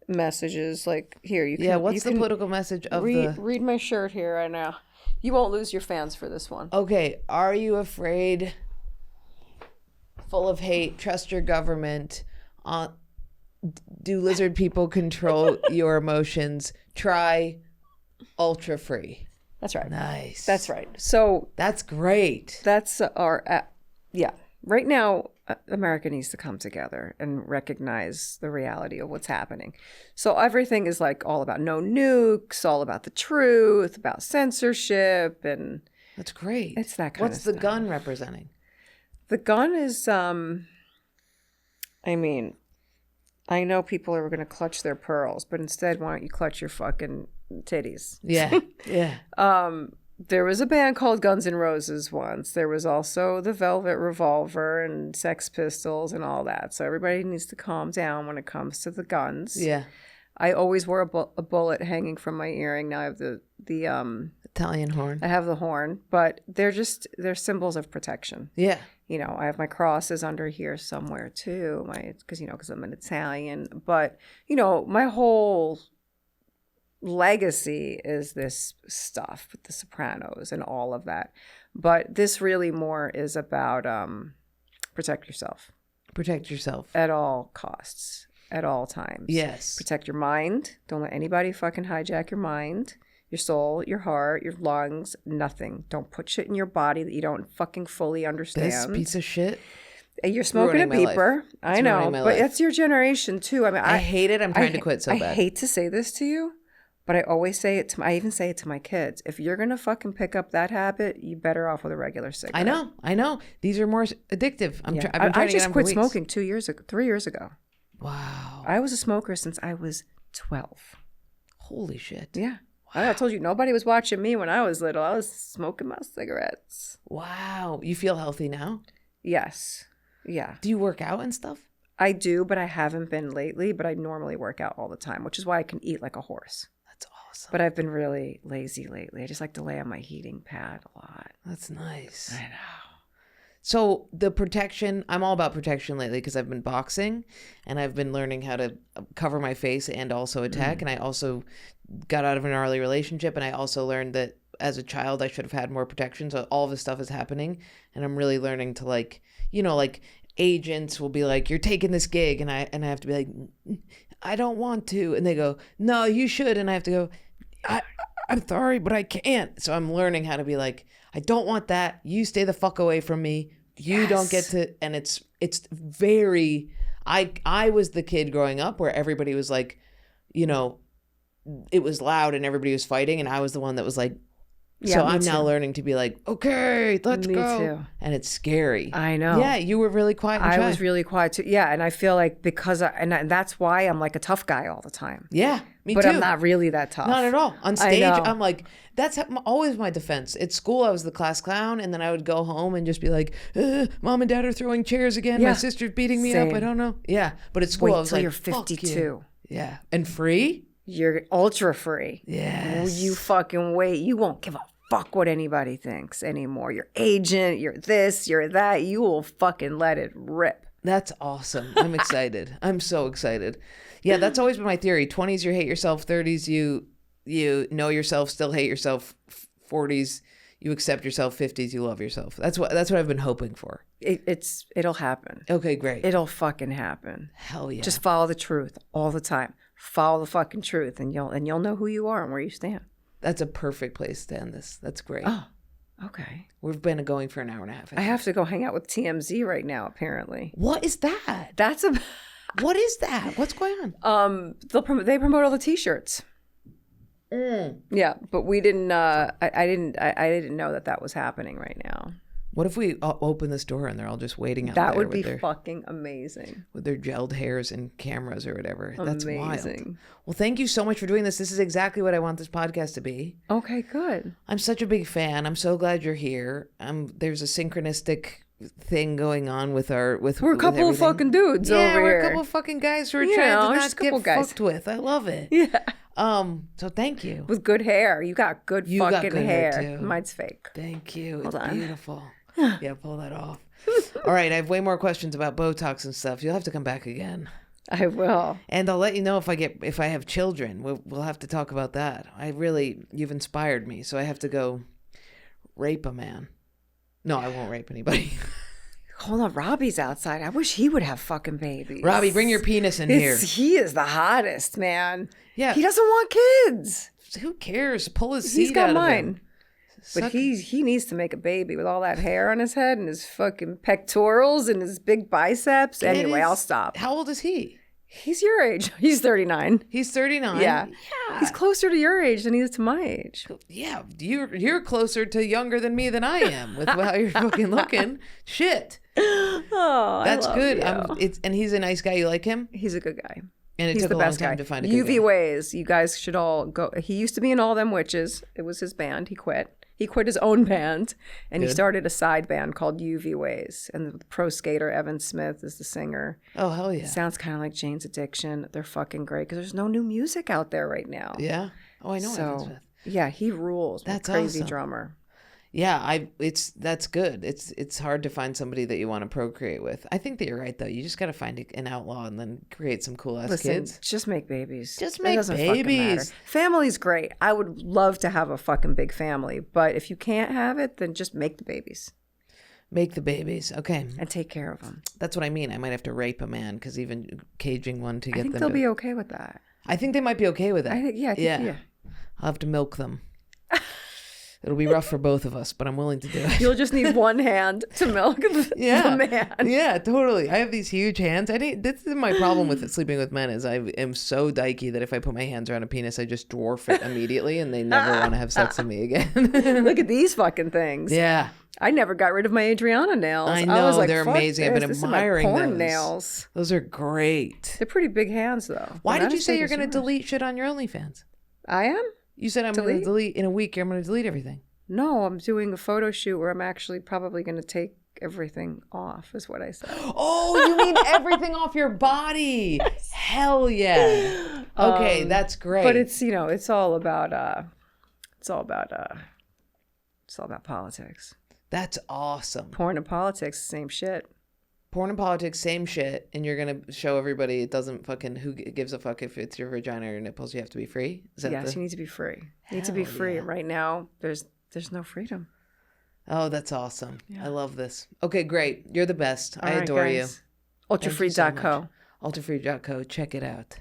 messages. Like here, you can. Yeah, what's the political message of read my shirt here right now. You won't lose your fans for this one. Okay, are you afraid? Full of hate. Trust your government. Do lizard people control your emotions? Try Ultra Free. That's right. Nice. That's right. So that's great. That's our yeah. Right now, America needs to come together and recognize the reality of what's happening. So everything is like all about no nukes, all about the truth, about censorship, and that's great. It's that kind of stuff. What's the gun representing? The gun is, I mean, I know people are going to clutch their pearls, but instead, why don't you clutch your fucking titties? Yeah, yeah. There was a band called Guns N' Roses once. There was also the Velvet Revolver and Sex Pistols and all that. So everybody needs to calm down when it comes to the guns. Yeah. I always wore a bullet hanging from my earring. Now I have the Italian horn. I have the horn, but they're symbols of protection. Yeah. You know, I have my crosses under here somewhere too. Because I'm an Italian. But you know, my whole legacy is this stuff with the Sopranos and all of that. But this really more is about protect yourself. Protect yourself at all costs, at all times. Yes. Protect your mind. Don't let anybody fucking hijack your mind, your soul, your heart, your lungs, nothing. Don't put shit in your body that you don't fucking fully understand. This piece of shit. You're smoking a beeper. I know, but it's your generation too. I mean, I hate it. I'm trying to quit so bad. I hate to say this to you, but I always say it I even say it to my kids. If you're going to fucking pick up that habit, you better off with a regular cigarette. I know. These are more addictive. I just quit smoking 3 years ago. Wow. I was a smoker since I was 12. Holy shit. Yeah. Wow. I told you, nobody was watching me when I was little. I was smoking my cigarettes. Wow. You feel healthy now? Yes. Yeah. Do you work out and stuff? I do, but I haven't been lately. But I normally work out all the time, which is why I can eat like a horse. That's awesome. But I've been really lazy lately. I just like to lay on my heating pad a lot. That's nice. I know. So the protection, I'm all about protection lately because I've been boxing and I've been learning how to cover my face and also attack. And I also got out of an early relationship, and I also learned that as a child I should have had more protection. So all this stuff is happening, and I'm really learning to, like, you know, like agents will be like, you're taking this gig, and I have to be like, I don't want to, and they go, no, you should, and I have to go, I'm sorry, but I can't. So I'm learning how to be like, I don't want that. You stay the fuck away from me. You don't get to. And it's very. I was the kid growing up where everybody was like, you know, it was loud and everybody was fighting, and I was the one that was like. Yeah, so I'm now learning to be like, okay, let's go. Me too. And it's scary. I know. Yeah, you were really quiet. I was really quiet too. Yeah, and I feel like and that's why I'm like a tough guy all the time. Yeah, me but too. But I'm not really that tough. Not at all. On stage, I'm like, that's always my defense. At school, I was the class clown, and then I would go home and just be like, Mom and Dad are throwing chairs again. Yeah. My sister's beating me up. I don't know. Yeah, but at school, I was like, you're 52. Yeah, and free. You're ultra free. Yes. You fucking wait. You won't give a fuck what anybody thinks anymore. You're agent, you're this, you're that. You will fucking let it rip. That's awesome. I'm excited. I'm so excited. Yeah, that's always been my theory. 20s, you hate yourself. 30s, you know yourself, still hate yourself. 40s, you accept yourself. 50s, you love yourself. That's what I've been hoping for. It'll happen. Okay, great. It'll fucking happen. Hell yeah. Just follow the truth all the time. Follow the fucking truth, and you'll know who you are and where you stand. That's a perfect place to end this. That's great. Oh, okay. We've been going for an hour and a half. I have to go hang out with TMZ right now, apparently. What is that? What is that? What's going on? They promote all the T-shirts. Yeah, but we didn't. I didn't know that was happening right now. What if we open this door and they're all just waiting out that there? That would be fucking amazing. With their gelled hairs and cameras or whatever. That's amazing. Wild. Well, thank you so much for doing this. This is exactly what I want this podcast to be. Okay, good. I'm such a big fan. I'm so glad you're here. There's a synchronistic thing going on with we're a couple of fucking dudes over here. Yeah, we're a couple of fucking guys who are trying to not get fucked with. I love it. Yeah. So thank you. With good hair. You got good fucking hair. Too. Mine's fake. Thank you. Hold it's on. Beautiful. Yeah, pull that off. All right, I have way more questions about Botox and stuff. You'll have to come back again. I will. And I'll let you know if I have children. We'll have to talk about that. You've inspired me, so I have to go rape a man. No, I won't rape anybody. Hold on, Robbie's outside. I wish he would have fucking babies. Robbie, bring your penis in here. He is the hottest, man. Yeah. He doesn't want kids. Who cares? Pull his seed He's got out mine. of him. But he needs to make a baby with all that hair on his head and his fucking pectorals and his big biceps. Anyway, I'll stop. How old is he? He's your age. He's 39. He's 39? Yeah. He's closer to your age than he is to my age. Yeah. You're closer to younger than me than I am with how you're fucking looking. Shit. Oh, that's good. You. And he's a nice guy. You like him? He's a good guy. And it took a long time to find a good guy. UV Ways. You guys should all go. He used to be in All Them Witches. It was his band. He quit. He quit his own band, and he started a side band called UV Ways. And the pro skater Evan Smith is the singer. Oh, hell yeah. It sounds kind of like Jane's Addiction. They're fucking great because there's no new music out there right now. Yeah. Oh, I know Evan Smith. Yeah, he rules. That's crazy awesome. Drummer. Yeah, that's good. It's hard to find somebody that you want to procreate with. I think that you're right though. You just got to find an outlaw and then create some cool ass kids. Just make babies. Just make babies. Family's great. I would love to have a fucking big family, but if you can't have it, then just make the babies. Make the babies, okay, and take care of them. That's what I mean. I might have to rape a man because even caging one to get them. I think they'll be okay with that. I think they might be okay with that. I think yeah. I'll have to milk them. It'll be rough for both of us, but I'm willing to do it. You'll just need one hand to milk the man. Yeah, totally. I have these huge hands. This is my problem with sleeping with men is I am so dykey that if I put my hands around a penis, I just dwarf it immediately and they never want to have sex with me again. Look at these fucking things. Yeah. I never got rid of my Adriana nails. I know, I was like, they're amazing. I've been admiring those. Porn nails. Those are great. They're pretty big hands, though. Why did you say you're going to delete shit on your OnlyFans? I am? You said I'm going to delete in a week. I'm going to delete everything. No, I'm doing a photo shoot where I'm actually probably going to take everything off, is what I said. Oh, you mean everything off your body? Hell yeah. Okay, that's great. But it's, it's all about politics. That's awesome. Porn and politics, same shit. Porn and politics, same shit. And you're going to show everybody it doesn't fucking, who gives a fuck if it's your vagina or your nipples, you have to be free? Yes, you need to be free. You need to be free. Yeah. Right now, there's no freedom. Oh, that's awesome. Yeah. I love this. Okay, great. You're the best. All I adore you. Ultrafree.co. Ultrafree.co. Check it out.